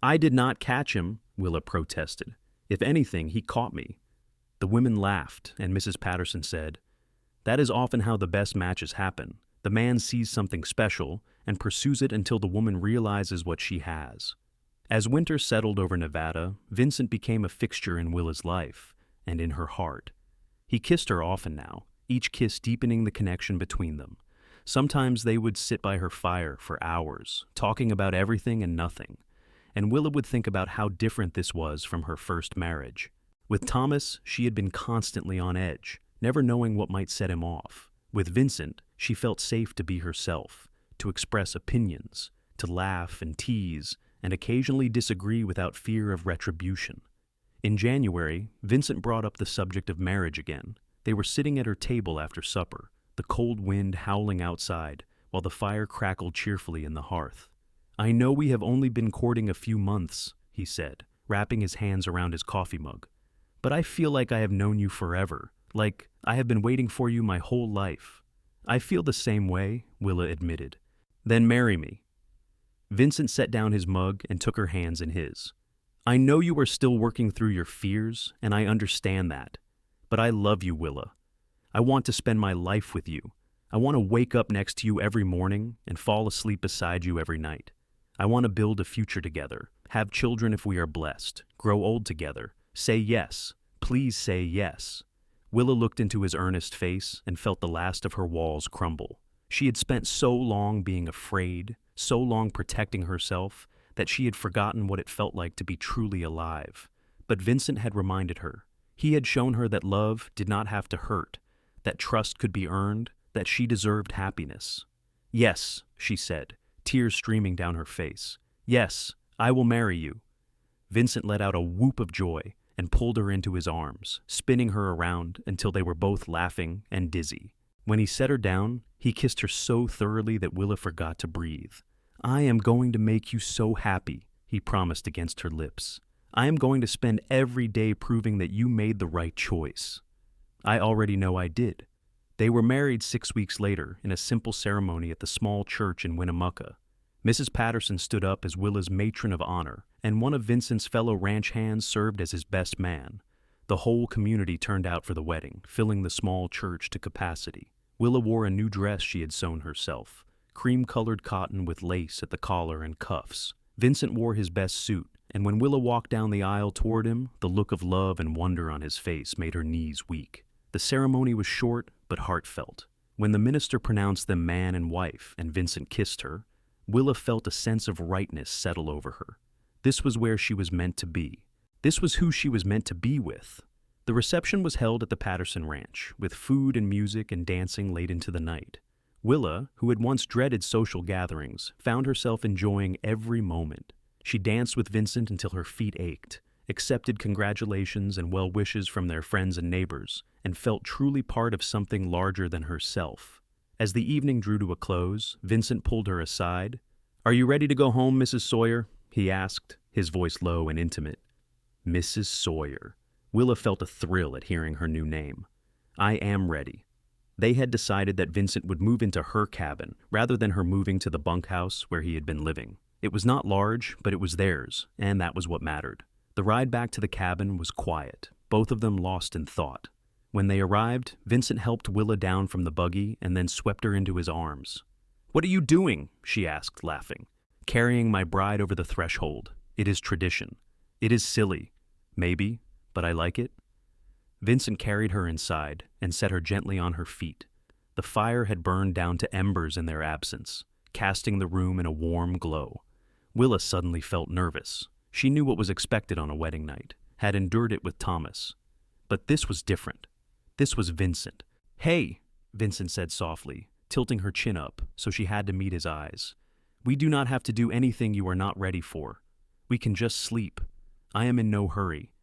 "I did not catch him," Willa protested. "If anything, he caught me." The women laughed, and Mrs. Patterson said, "That is often how the best matches happen. The man sees something special and pursues it until the woman realizes what she has." As winter settled over Nevada, Vincent became a fixture in Willa's life and in her heart. He kissed her often now, each kiss deepening the connection between them. Sometimes they would sit by her fire for hours, talking about everything and nothing, and Willa would think about how different this was from her first marriage. With Thomas, she had been constantly on edge, never knowing what might set him off. With Vincent, she felt safe to be herself, to express opinions, to laugh and tease, and occasionally disagree without fear of retribution. In January, Vincent brought up the subject of marriage again. They were sitting at her table after supper, the cold wind howling outside, while the fire crackled cheerfully in the hearth. "I know we have only been courting a few months," he said, wrapping his hands around his coffee mug. "But I feel like I have known you forever, like I have been waiting for you my whole life." "I feel the same way," Willa admitted. "Then marry me." Vincent set down his mug and took her hands in his. "I know you are still working through your fears, and I understand that. But I love you, Willa. I want to spend my life with you. I want to wake up next to you every morning and fall asleep beside you every night. I want to build a future together, have children if we are blessed, grow old together. Say yes. Please say yes." Willa looked into his earnest face and felt the last of her walls crumble. She had spent so long being afraid, so long protecting herself, that she had forgotten what it felt like to be truly alive. But Vincent had reminded her. He had shown her that love did not have to hurt, that trust could be earned, that she deserved happiness. "Yes," she said, tears streaming down her face. "Yes, I will marry you." Vincent let out a whoop of joy and pulled her into his arms, spinning her around until they were both laughing and dizzy. When he set her down, he kissed her so thoroughly that Willa forgot to breathe. "I am going to make you so happy," he promised against her lips. "I am going to spend every day proving that you made the right choice." "I already know I did." They were married 6 weeks later in a simple ceremony at the small church in Winnemucca. Mrs. Patterson stood up as Willa's matron of honor, and one of Vincent's fellow ranch hands served as his best man. The whole community turned out for the wedding, filling the small church to capacity. Willa wore a new dress she had sewn herself, cream-colored cotton with lace at the collar and cuffs. Vincent wore his best suit, and when Willa walked down the aisle toward him, the look of love and wonder on his face made her knees weak. The ceremony was short but heartfelt. When the minister pronounced them man and wife and Vincent kissed her, Willa felt a sense of rightness settle over her. This was where she was meant to be. This was who she was meant to be with. The reception was held at the Patterson Ranch, with food and music and dancing late into the night. Willa, who had once dreaded social gatherings, found herself enjoying every moment. She danced with Vincent until her feet ached, accepted congratulations and well wishes from their friends and neighbors, and felt truly part of something larger than herself. As the evening drew to a close, Vincent pulled her aside. "Are you ready to go home, Mrs. Sawyer?" he asked, his voice low and intimate. Mrs. Sawyer. Willa felt a thrill at hearing her new name. "I am ready." They had decided that Vincent would move into her cabin rather than her moving to the bunkhouse where he had been living. It was not large, but it was theirs, and that was what mattered. The ride back to the cabin was quiet, both of them lost in thought. When they arrived, Vincent helped Willa down from the buggy and then swept her into his arms. "What are you doing?" she asked, laughing. "Carrying my bride over the threshold. It is tradition. It is silly, maybe, but I like it." Vincent carried her inside and set her gently on her feet. The fire had burned down to embers in their absence, casting the room in a warm glow. Willa suddenly felt nervous. She knew what was expected on a wedding night, had endured it with Thomas. But this was different. This was Vincent. "Hey," Vincent said softly, tilting her chin up so she had to meet his eyes. We do not have to do anything you are not ready for. We can just sleep. I am in no hurry.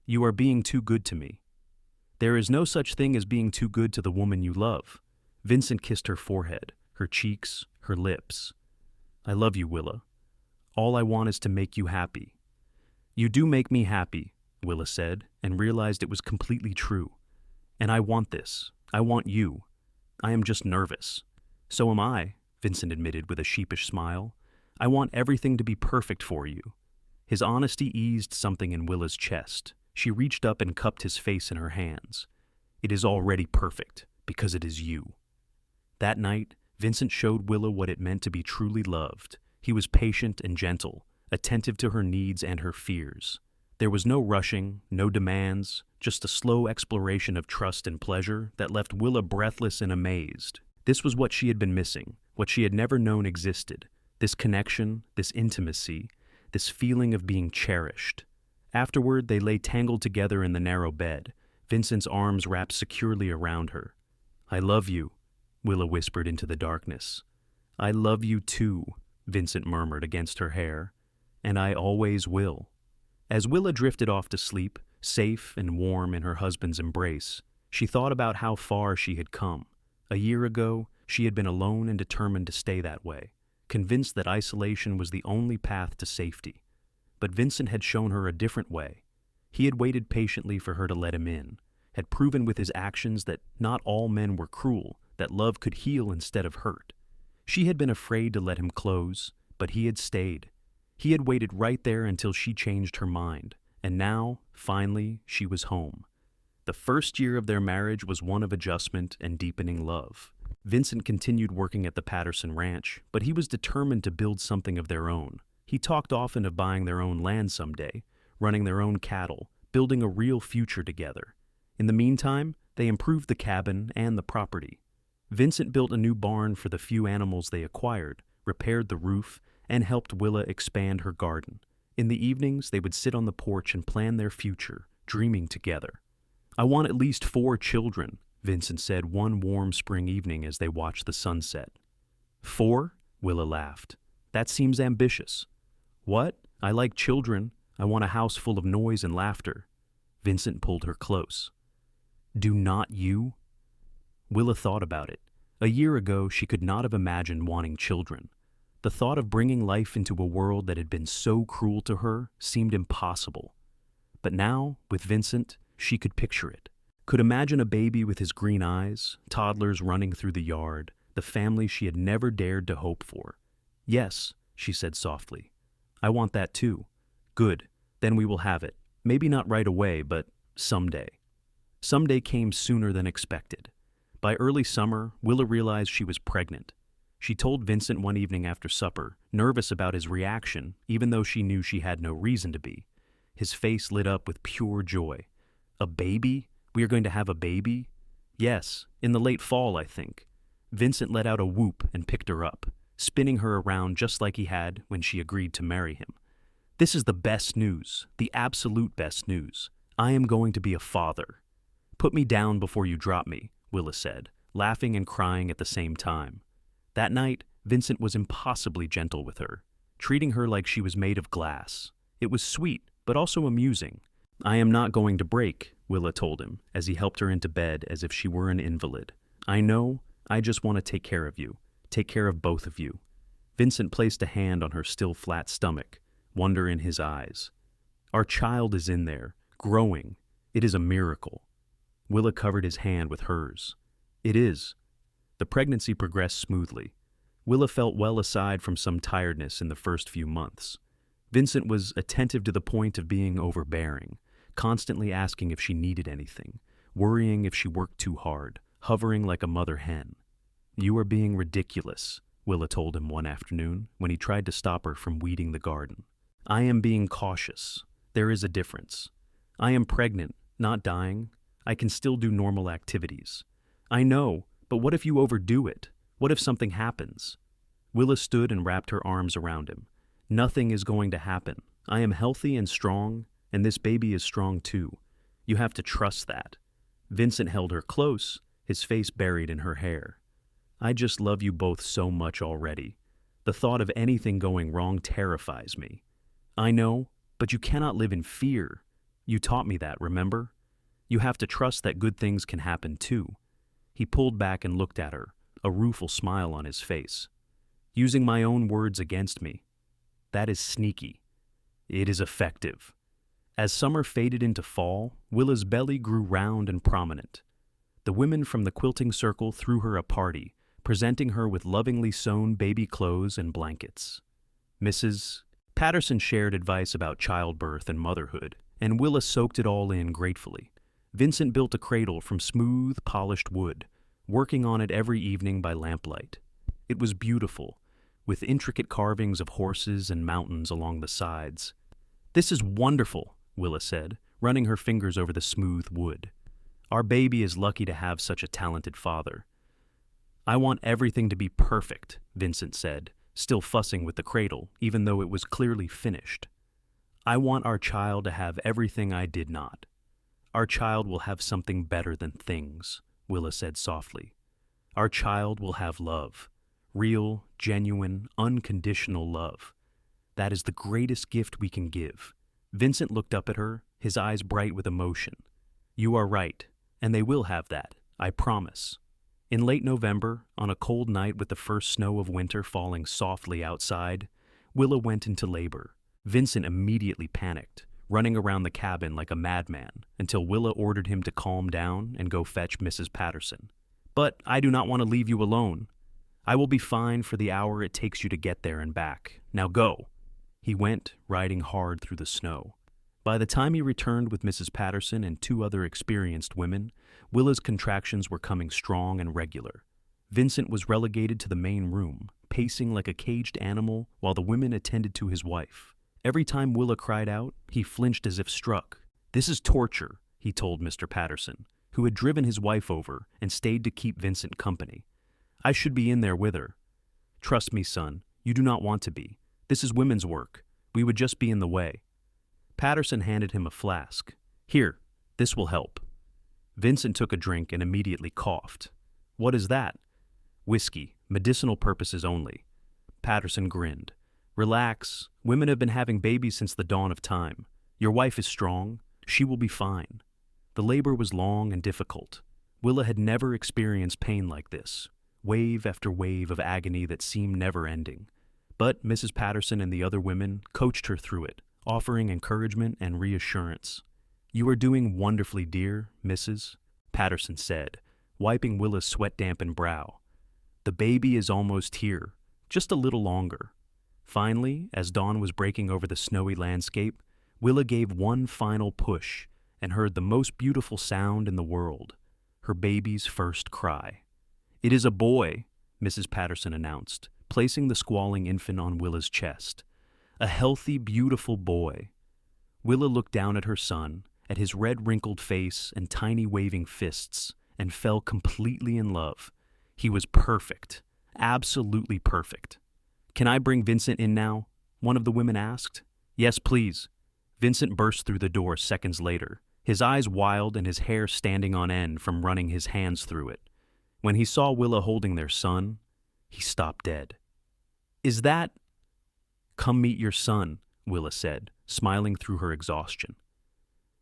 You are being too good to me. There is no such thing as being too good to the woman you love. Vincent kissed her forehead, her cheeks, her lips. I love you, Willa. All I want is to make you happy. You do make me happy, Willa said, and realized it was completely true. And I want this. I want you. I am just nervous. So am I, Vincent admitted with a sheepish smile. I want everything to be perfect for you. His honesty eased something in Willa's chest. She reached up and cupped his face in her hands. It is already perfect, because it is you. That night, Vincent showed Willa what it meant to be truly loved. He was patient and gentle, attentive to her needs and her fears. There was no rushing, no demands, just a slow exploration of trust and pleasure that left Willa breathless and amazed. This was what she had been missing, what she had never known existed. This connection, this intimacy, this feeling of being cherished. Afterward, they lay tangled together in the narrow bed, Vincent's arms wrapped securely around her. I love you, Willa whispered into the darkness. I love you too, Vincent murmured against her hair. And I always will. As Willa drifted off to sleep, safe and warm in her husband's embrace, she thought about how far she had come. A year ago, she had been alone and determined to stay that way, convinced that isolation was the only path to safety. But Vincent had shown her a different way. He had waited patiently for her to let him in, had proven with his actions that not all men were cruel, that love could heal instead of hurt. She had been afraid to let him close, but he had stayed. He had waited right there until she changed her mind, and now, finally, she was home. The first year of their marriage was one of adjustment and deepening love. Vincent continued working at the Patterson Ranch, but he was determined to build something of their own. He talked often of buying their own land someday, running their own cattle, building a real future together. In the meantime, they improved the cabin and the property. Vincent built a new barn for the few animals they acquired, repaired the roof, and helped Willa expand her garden. In the evenings, they would sit on the porch and plan their future, dreaming together. I want at least 4 children, Vincent said one warm spring evening as they watched the sunset. 4? Willa laughed. That seems ambitious. What? I like children. I want a house full of noise and laughter. Vincent pulled her close. Do not you? Willa thought about it. A year ago, she could not have imagined wanting children. The thought of bringing life into a world that had been so cruel to her seemed impossible. But now, with Vincent, she could picture it. Could imagine a baby with his green eyes, toddlers running through the yard, the family she had never dared to hope for. Yes, she said softly. I want that too. Good, then we will have it. Maybe not right away, but someday. Someday came sooner than expected. By early summer, Willa realized she was pregnant. She told Vincent one evening after supper, nervous about his reaction, even though she knew she had no reason to be. His face lit up with pure joy. A baby? We are going to have a baby? Yes, in the late fall, I think. Vincent let out a whoop and picked her up, spinning her around just like he had when she agreed to marry him. This is the best news, the absolute best news. I am going to be a father. Put me down before you drop me, Willa said, laughing and crying at the same time. That night, Vincent was impossibly gentle with her, treating her like she was made of glass. It was sweet, but also amusing. I am not going to break, Willa told him, as he helped her into bed as if she were an invalid. I know, I just want to take care of you, take care of both of you. Vincent placed a hand on her still flat stomach, wonder in his eyes. Our child is in there, growing. It is a miracle. Willa covered his hand with hers. It is. The pregnancy progressed smoothly. Willa felt well aside from some tiredness in the first few months. Vincent was attentive to the point of being overbearing, constantly asking if she needed anything, worrying if she worked too hard, hovering like a mother hen. You are being ridiculous, Willa told him one afternoon when he tried to stop her from weeding the garden. I am being cautious. There is a difference. I am pregnant, not dying. I can still do normal activities. I know, but what if you overdo it? What if something happens? Willa stood and wrapped her arms around him. Nothing is going to happen. I am healthy and strong, and this baby is strong too. You have to trust that. Vincent held her close, his face buried in her hair. I just love you both so much already. The thought of anything going wrong terrifies me. I know, but you cannot live in fear. You taught me that, remember? You have to trust that good things can happen too. He pulled back and looked at her, a rueful smile on his face. Using my own words against me. That is sneaky. It is effective. As summer faded into fall, Willa's belly grew round and prominent. The women from the quilting circle threw her a party, presenting her with lovingly sewn baby clothes and blankets. Mrs. Patterson shared advice about childbirth and motherhood, and Willa soaked it all in gratefully. Vincent built a cradle from smooth, polished wood, working on it every evening by lamplight. It was beautiful, with intricate carvings of horses and mountains along the sides. "This is wonderful," Willa said, running her fingers over the smooth wood. "Our baby is lucky to have such a talented father." "I want everything to be perfect," Vincent said, still fussing with the cradle, even though it was clearly finished. "I want our child to have everything I did not. Our child will have something better than things," Willa said softly. "Our child will have love. Real, genuine, unconditional love. That is the greatest gift we can give." Vincent looked up at her, his eyes bright with emotion. "You are right, and they will have that, I promise." In late November, on a cold night with the first snow of winter falling softly outside, Willa went into labor. Vincent immediately panicked, running around the cabin like a madman until Willa ordered him to calm down and go fetch Mrs. Patterson. "But I do not want to leave you alone. I will be fine for the hour it takes you to get there and back. Now go." He went, riding hard through the snow. By the time he returned with Mrs. Patterson and 2 other experienced women, Willa's contractions were coming strong and regular. Vincent was relegated to the main room, pacing like a caged animal while the women attended to his wife. Every time Willa cried out, he flinched as if struck. "This is torture," he told Mr. Patterson, who had driven his wife over and stayed to keep Vincent company. "I should be in there with her." "Trust me, son, you do not want to be. This is women's work. We would just be in the way." Patterson handed him a flask. "Here, this will help." Vincent took a drink and immediately coughed. "What is that?" "Whiskey, medicinal purposes only." Patterson grinned. "Relax. Women have been having babies since the dawn of time. Your wife is strong. She will be fine." The labor was long and difficult. Willa had never experienced pain like this, wave after wave of agony that seemed never ending. But Mrs. Patterson and the other women coached her through it, offering encouragement and reassurance. "You are doing wonderfully, dear, Mrs." Patterson said, wiping Willa's sweat-dampened brow. "The baby is almost here, just a little longer." Finally, as dawn was breaking over the snowy landscape, Willa gave one final push and heard the most beautiful sound in the world, her baby's first cry. "It is a boy," Mrs. Patterson announced, placing the squalling infant on Willa's chest. "A healthy, beautiful boy." Willa looked down at her son, at his red wrinkled face and tiny waving fists, and fell completely in love. He was perfect, absolutely perfect. "Can I bring Vincent in now?" one of the women asked. "Yes, please." Vincent burst through the door seconds later, his eyes wild and his hair standing on end from running his hands through it. When he saw Willa holding their son, he stopped dead. "Is that—" "Come meet your son," Willa said, smiling through her exhaustion.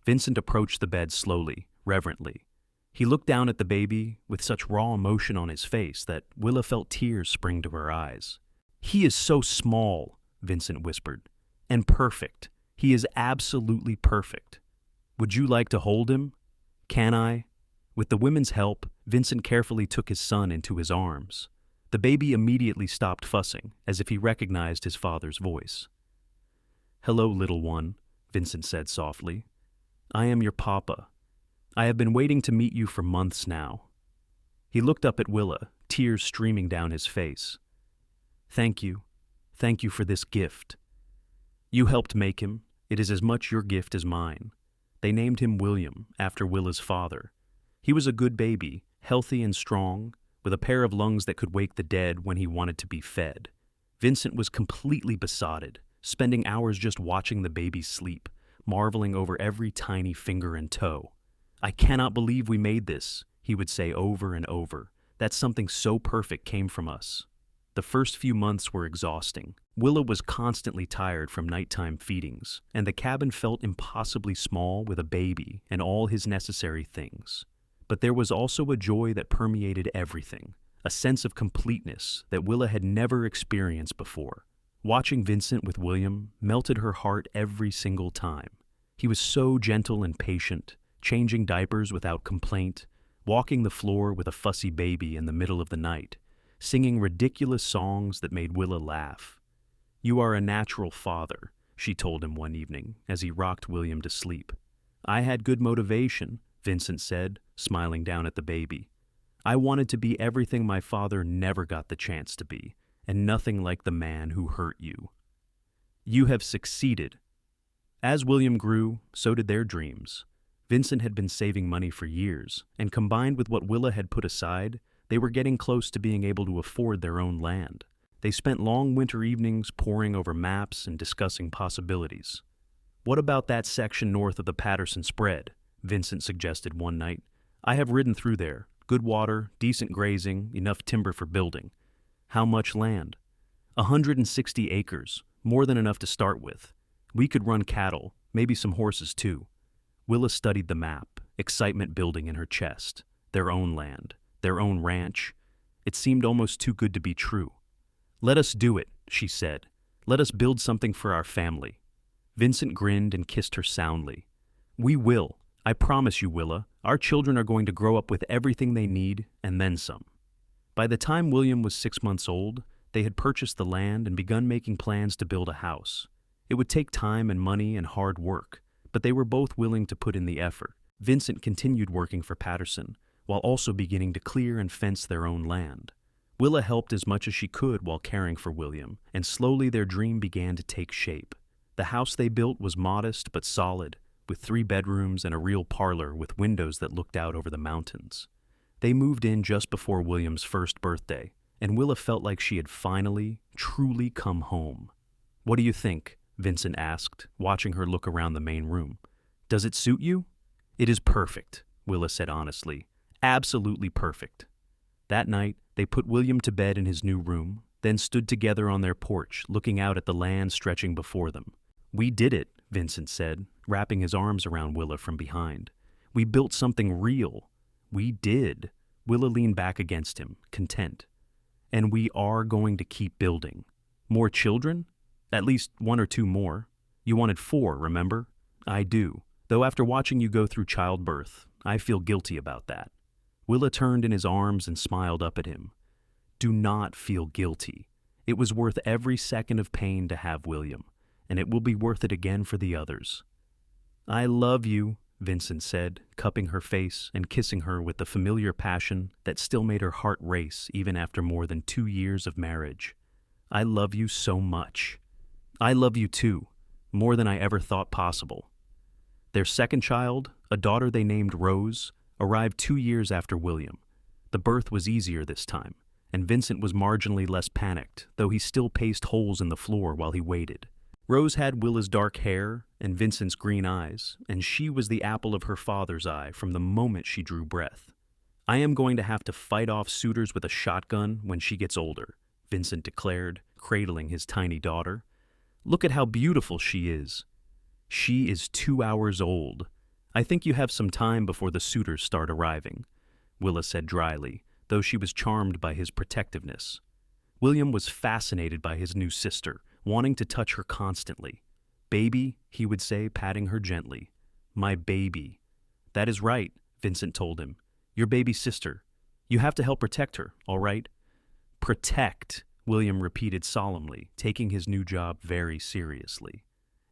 Vincent approached the bed slowly, reverently. He looked down at the baby with such raw emotion on his face that Willa felt tears spring to her eyes. "He is so small," Vincent whispered, "and perfect. He is absolutely perfect. Would you like to hold him?" "Can I?" With the women's help, Vincent carefully took his son into his arms. The baby immediately stopped fussing, as if he recognized his father's voice. "Hello, little one," Vincent said softly. "I am your papa. I have been waiting to meet you for months now." He looked up at Willa, tears streaming down his face. Thank you for this gift. You helped make him. It is as much your gift as mine." They named him William, after Willa's father. He was a good baby, healthy and strong, with a pair of lungs that could wake the dead when he wanted to be fed. Vincent was completely besotted, spending hours just watching the baby sleep, marveling over every tiny finger and toe. "I cannot believe we made this," he would say over and over. "That something so perfect came from us." The first few months were exhausting. Willa was constantly tired from nighttime feedings, and the cabin felt impossibly small with a baby and all his necessary things. But there was also a joy that permeated everything, a sense of completeness that Willa had never experienced before. Watching Vincent with William melted her heart every single time. He was so gentle and patient, changing diapers without complaint, walking the floor with a fussy baby in the middle of the night, singing ridiculous songs that made Willa laugh. "You are a natural father," she told him one evening as he rocked William to sleep. "I had good motivation," Vincent said, smiling down at the baby. "I wanted to be everything my father never got the chance to be, and nothing like the man who hurt you." "You have succeeded." As William grew, so did their dreams. Vincent had been saving money for years, and combined with what Willa had put aside, they were getting close to being able to afford their own land. They spent long winter evenings poring over maps and discussing possibilities. "What about that section north of the Patterson Spread?" Vincent suggested one night. "I have ridden through there. Good water, decent grazing, enough timber for building." "How much land?" 160 acres, more than enough to start with. We could run cattle, maybe some horses too." Willa studied the map, excitement building in her chest. Their own land, their own ranch. It seemed almost too good to be true. "Let us do it," she said. "Let us build something for our family." Vincent grinned and kissed her soundly. "We will. I promise you, Willa. Our children are going to grow up with everything they need, and then some." By the time William was 6 months old, they had purchased the land and begun making plans to build a house. It would take time and money and hard work, but they were both willing to put in the effort. Vincent continued working for Patterson, while also beginning to clear and fence their own land. Willa helped as much as she could while caring for William, and slowly their dream began to take shape. The house they built was modest but solid, with 3 bedrooms and a real parlor with windows that looked out over the mountains. They moved in just before William's first birthday, and Willa felt like she had finally, truly come home. "What do you think?" Vincent asked, watching her look around the main room. "Does it suit you?" "It is perfect," Willa said honestly. "Absolutely perfect." That night, they put William to bed in his new room, then stood together on their porch, looking out at the land stretching before them. "We did it," Vincent said, wrapping his arms around Willa from behind. "We built something real." "We did." Willa leaned back against him, content. "And we are going to keep building. More children? At least 1 or 2 more. You wanted 4, remember?" "I do. Though after watching you go through childbirth, I feel guilty about that." Willa turned in his arms and smiled up at him. "Do not feel guilty. It was worth every second of pain to have William, and it will be worth it again for the others." "I love you," Vincent said, cupping her face and kissing her with the familiar passion that still made her heart race even after more than 2 years of marriage. "I love you so much." "I love you too, more than I ever thought possible." Their second child, a daughter they named Rose, arrived 2 years after William. The birth was easier this time, and Vincent was marginally less panicked, though he still paced holes in the floor while he waited. Rose had Willa's dark hair and Vincent's green eyes, and she was the apple of her father's eye from the moment she drew breath. "I am going to have to fight off suitors with a shotgun when she gets older," Vincent declared, cradling his tiny daughter. "Look at how beautiful she is." "She is 2 hours old. I think you have some time before the suitors start arriving," Willa said dryly, though she was charmed by his protectiveness. William was fascinated by his new sister, wanting to touch her constantly. "Baby," he would say, patting her gently. "My baby." "That is right," Vincent told him. "Your baby sister. You have to help protect her, all right?" "Protect," William repeated solemnly, taking his new job very seriously.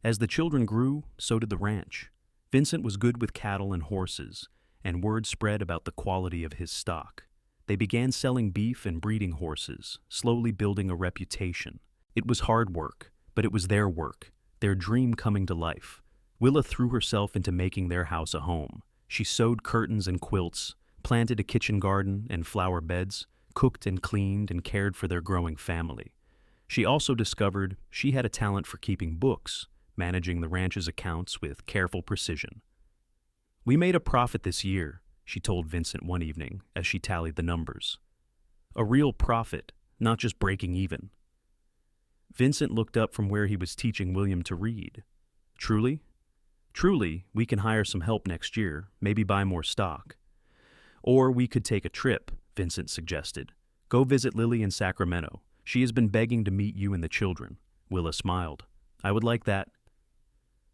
As the children grew, so did the ranch. Vincent was good with cattle and horses, and word spread about the quality of his stock. They began selling beef and breeding horses, slowly building a reputation. It was hard work, but it was their work, their dream coming to life. Willa threw herself into making their house a home. She sewed curtains and quilts, planted a kitchen garden and flower beds, cooked and cleaned and cared for their growing family. She also discovered she had a talent for keeping books, managing the ranch's accounts with careful precision. "We made a profit this year," she told Vincent one evening as she tallied the numbers. "A real profit," not just breaking even. Vincent looked up from where he was teaching William to read. Truly? Truly, we can hire some help next year, maybe buy more stock. Or we could take a trip, Vincent suggested. Go visit Lily in Sacramento. She has been begging to meet you and the children. Willa smiled. I would like that.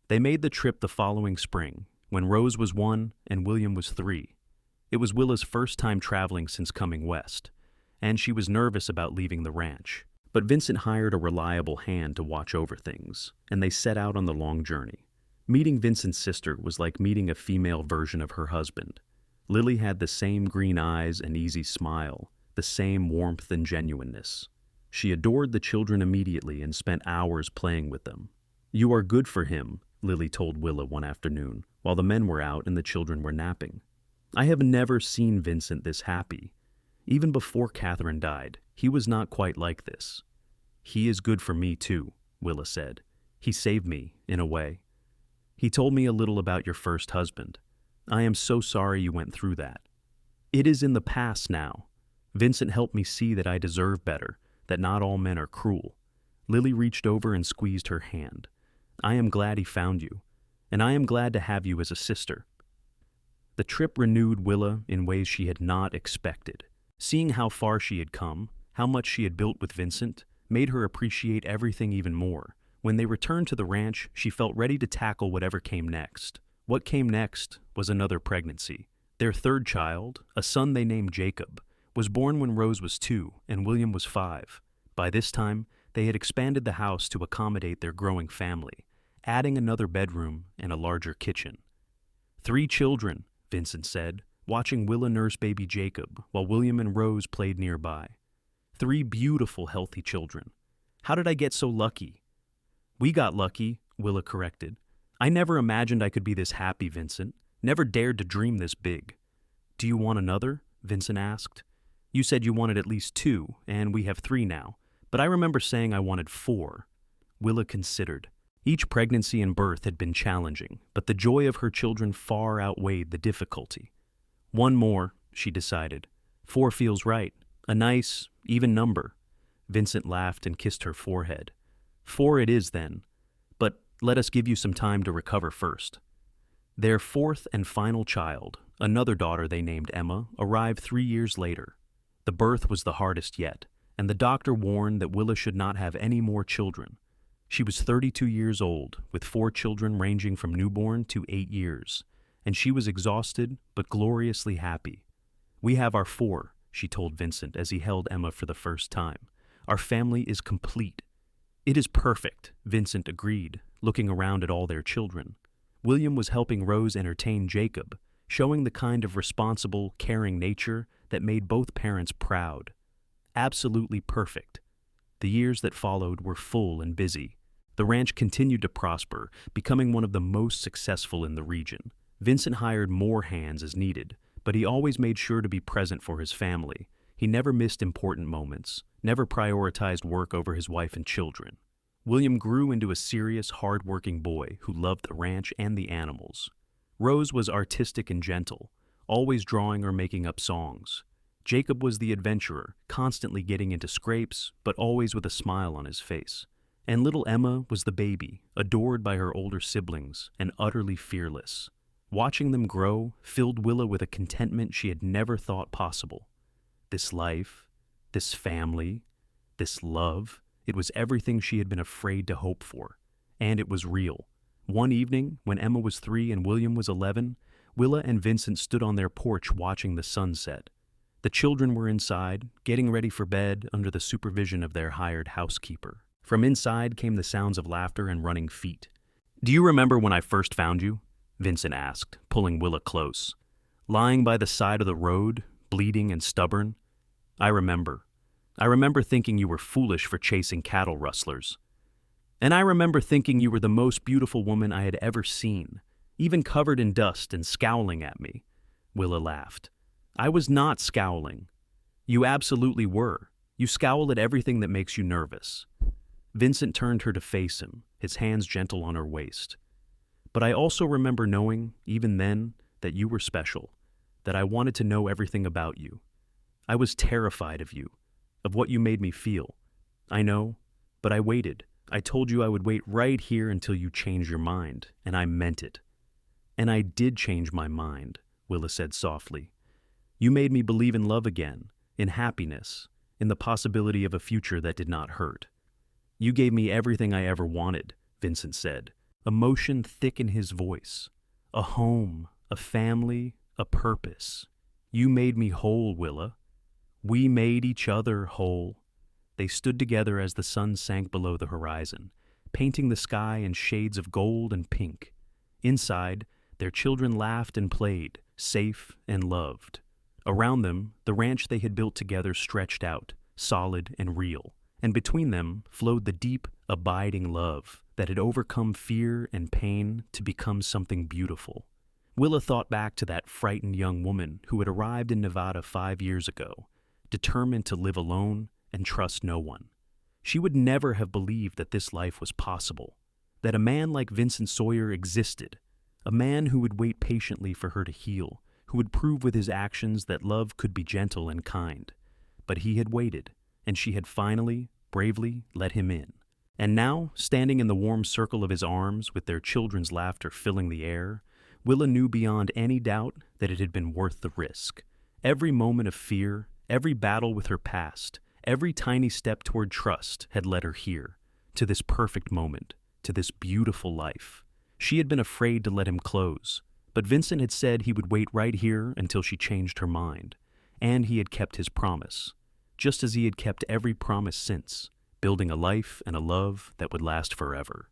They made the trip the following spring, when Rose was 1 and William was 3. It was Willa's first time traveling since coming west, and she was nervous about leaving the ranch. But Vincent hired a reliable hand to watch over things, and they set out on the long journey. Meeting Vincent's sister was like meeting a female version of her husband. Lily had the same green eyes and easy smile, the same warmth and genuineness. She adored the children immediately and spent hours playing with them. You are good for him, Lily told Willa one afternoon, while the men were out and the children were napping. I have never seen Vincent this happy. Even before Catherine died, he was not quite like this. He is good for me too, Willa said. He saved me, in a way. He told me a little about your first husband. I am so sorry you went through that. It is in the past now. Vincent helped me see that I deserve better, that not all men are cruel. Lily reached over and squeezed her hand. I am glad he found you, and I am glad to have you as a sister. The trip renewed Willa in ways she had not expected. Seeing how far she had come, how much she had built with Vincent, made her appreciate everything even more. When they returned to the ranch, she felt ready to tackle whatever came next. What came next was another pregnancy. Their third child, a son they named Jacob, was born when Rose was 2 and William was 5. By this time, they had expanded the house to accommodate their growing family, adding another bedroom and a larger kitchen. 3 children, Vincent said, watching Willa nurse baby Jacob while William and Rose played nearby. 3 beautiful, healthy children. How did I get so lucky? We got lucky, Willa corrected. I never imagined I could be this happy, Vincent. Never dared to dream this big. Do you want another? Vincent asked. You said you wanted at least 2, and we have 3 now. But I remember saying I wanted 4. Willa considered. Each pregnancy and birth had been challenging, but the joy of her children far outweighed the difficulty. 1 more, she decided. 4 feels right. A nice, even number. Vincent laughed and kissed her forehead. 4 it is then, but let us give you some time to recover first. Their 4th and final child, another daughter they named Emma, arrived 3 years later. The birth was the hardest yet, and the doctor warned that Willa should not have any more children. She was 32 years old, with 4 children ranging from newborn to 8 years, and she was exhausted but gloriously happy. We have our 4, she told Vincent as he held Emma for the first time. Our family is complete. It is perfect, Vincent agreed, looking around at all their children. William was helping Rose entertain Jacob, showing the kind of responsible, caring nature that made both parents proud. Absolutely perfect. The years that followed were full and busy. The ranch continued to prosper, becoming one of the most successful in the region. Vincent hired more hands as needed, but he always made sure to be present for his family. He never missed important moments, never prioritized work over his wife and children. William grew into a serious, hard-working boy who loved the ranch and the animals. Rose was artistic and gentle, always drawing or making up songs. Jacob was the adventurer, constantly getting into scrapes, but always with a smile on his face. And little Emma was the baby, adored by her older siblings and utterly fearless. Watching them grow filled Willa with a contentment she had never thought possible. This life, this family, this love, it was everything she had been afraid to hope for. And it was real. One evening, when Emma was 3 and William was 11, Willa and Vincent stood on their porch watching the sunset. The children were inside, getting ready for bed under the supervision of their hired housekeeper. From inside came the sounds of laughter and running feet. Do you remember when I first found you? Vincent asked, pulling Willa close. Lying by the side of the road, bleeding and stubborn? I remember. I remember thinking you were foolish for chasing cattle rustlers. And I remember thinking you were the most beautiful woman I had ever seen, even covered in dust and scowling at me. Willa laughed. I was not scowling. You absolutely were. You scowl at everything that makes you nervous. Vincent turned her to face him, his hands gentle on her waist. But I also remember knowing, even then, that you were special, that I wanted to know everything about you. I was terrified of you. of what you made me feel. I know, but I waited. I told you I would wait right here until you changed your mind, and I meant it. And I did change my mind, Willa said softly. You made me believe in love again, in happiness, in the possibility of a future that did not hurt. You gave me everything I ever wanted, Vincent said, emotion thick in his voice. A home, a family, a purpose. You made me whole, Willa. We made each other whole. They stood together as the sun sank below the horizon, painting the sky in shades of gold and pink. Inside, their children laughed and played, safe and loved. Around them, the ranch they had built together stretched out, solid and real, and between them flowed the deep, abiding love that had overcome fear and pain to become something beautiful. Willa thought back to that frightened young woman who had arrived in Nevada 5 years ago, determined to live alone and trust no one. She would never have believed that this life was possible, that a man like Vincent Sawyer existed, a man who would wait patiently for her to heal, who would prove with his actions that love could be gentle and kind. But he had waited, and she had finally, bravely let him in. And now, standing in the warm circle of his arms with their children's laughter filling the air, Willa knew beyond any doubt that it had been worth the risk. Every moment of fear, every battle with her past, every tiny step toward trust had led her here, to this perfect moment, to this beautiful life. She had been afraid to let him close, but Vincent had said he would wait right here until she changed her mind, and he had kept his promise, just as he had kept every promise since, building a life and a love that would last forever.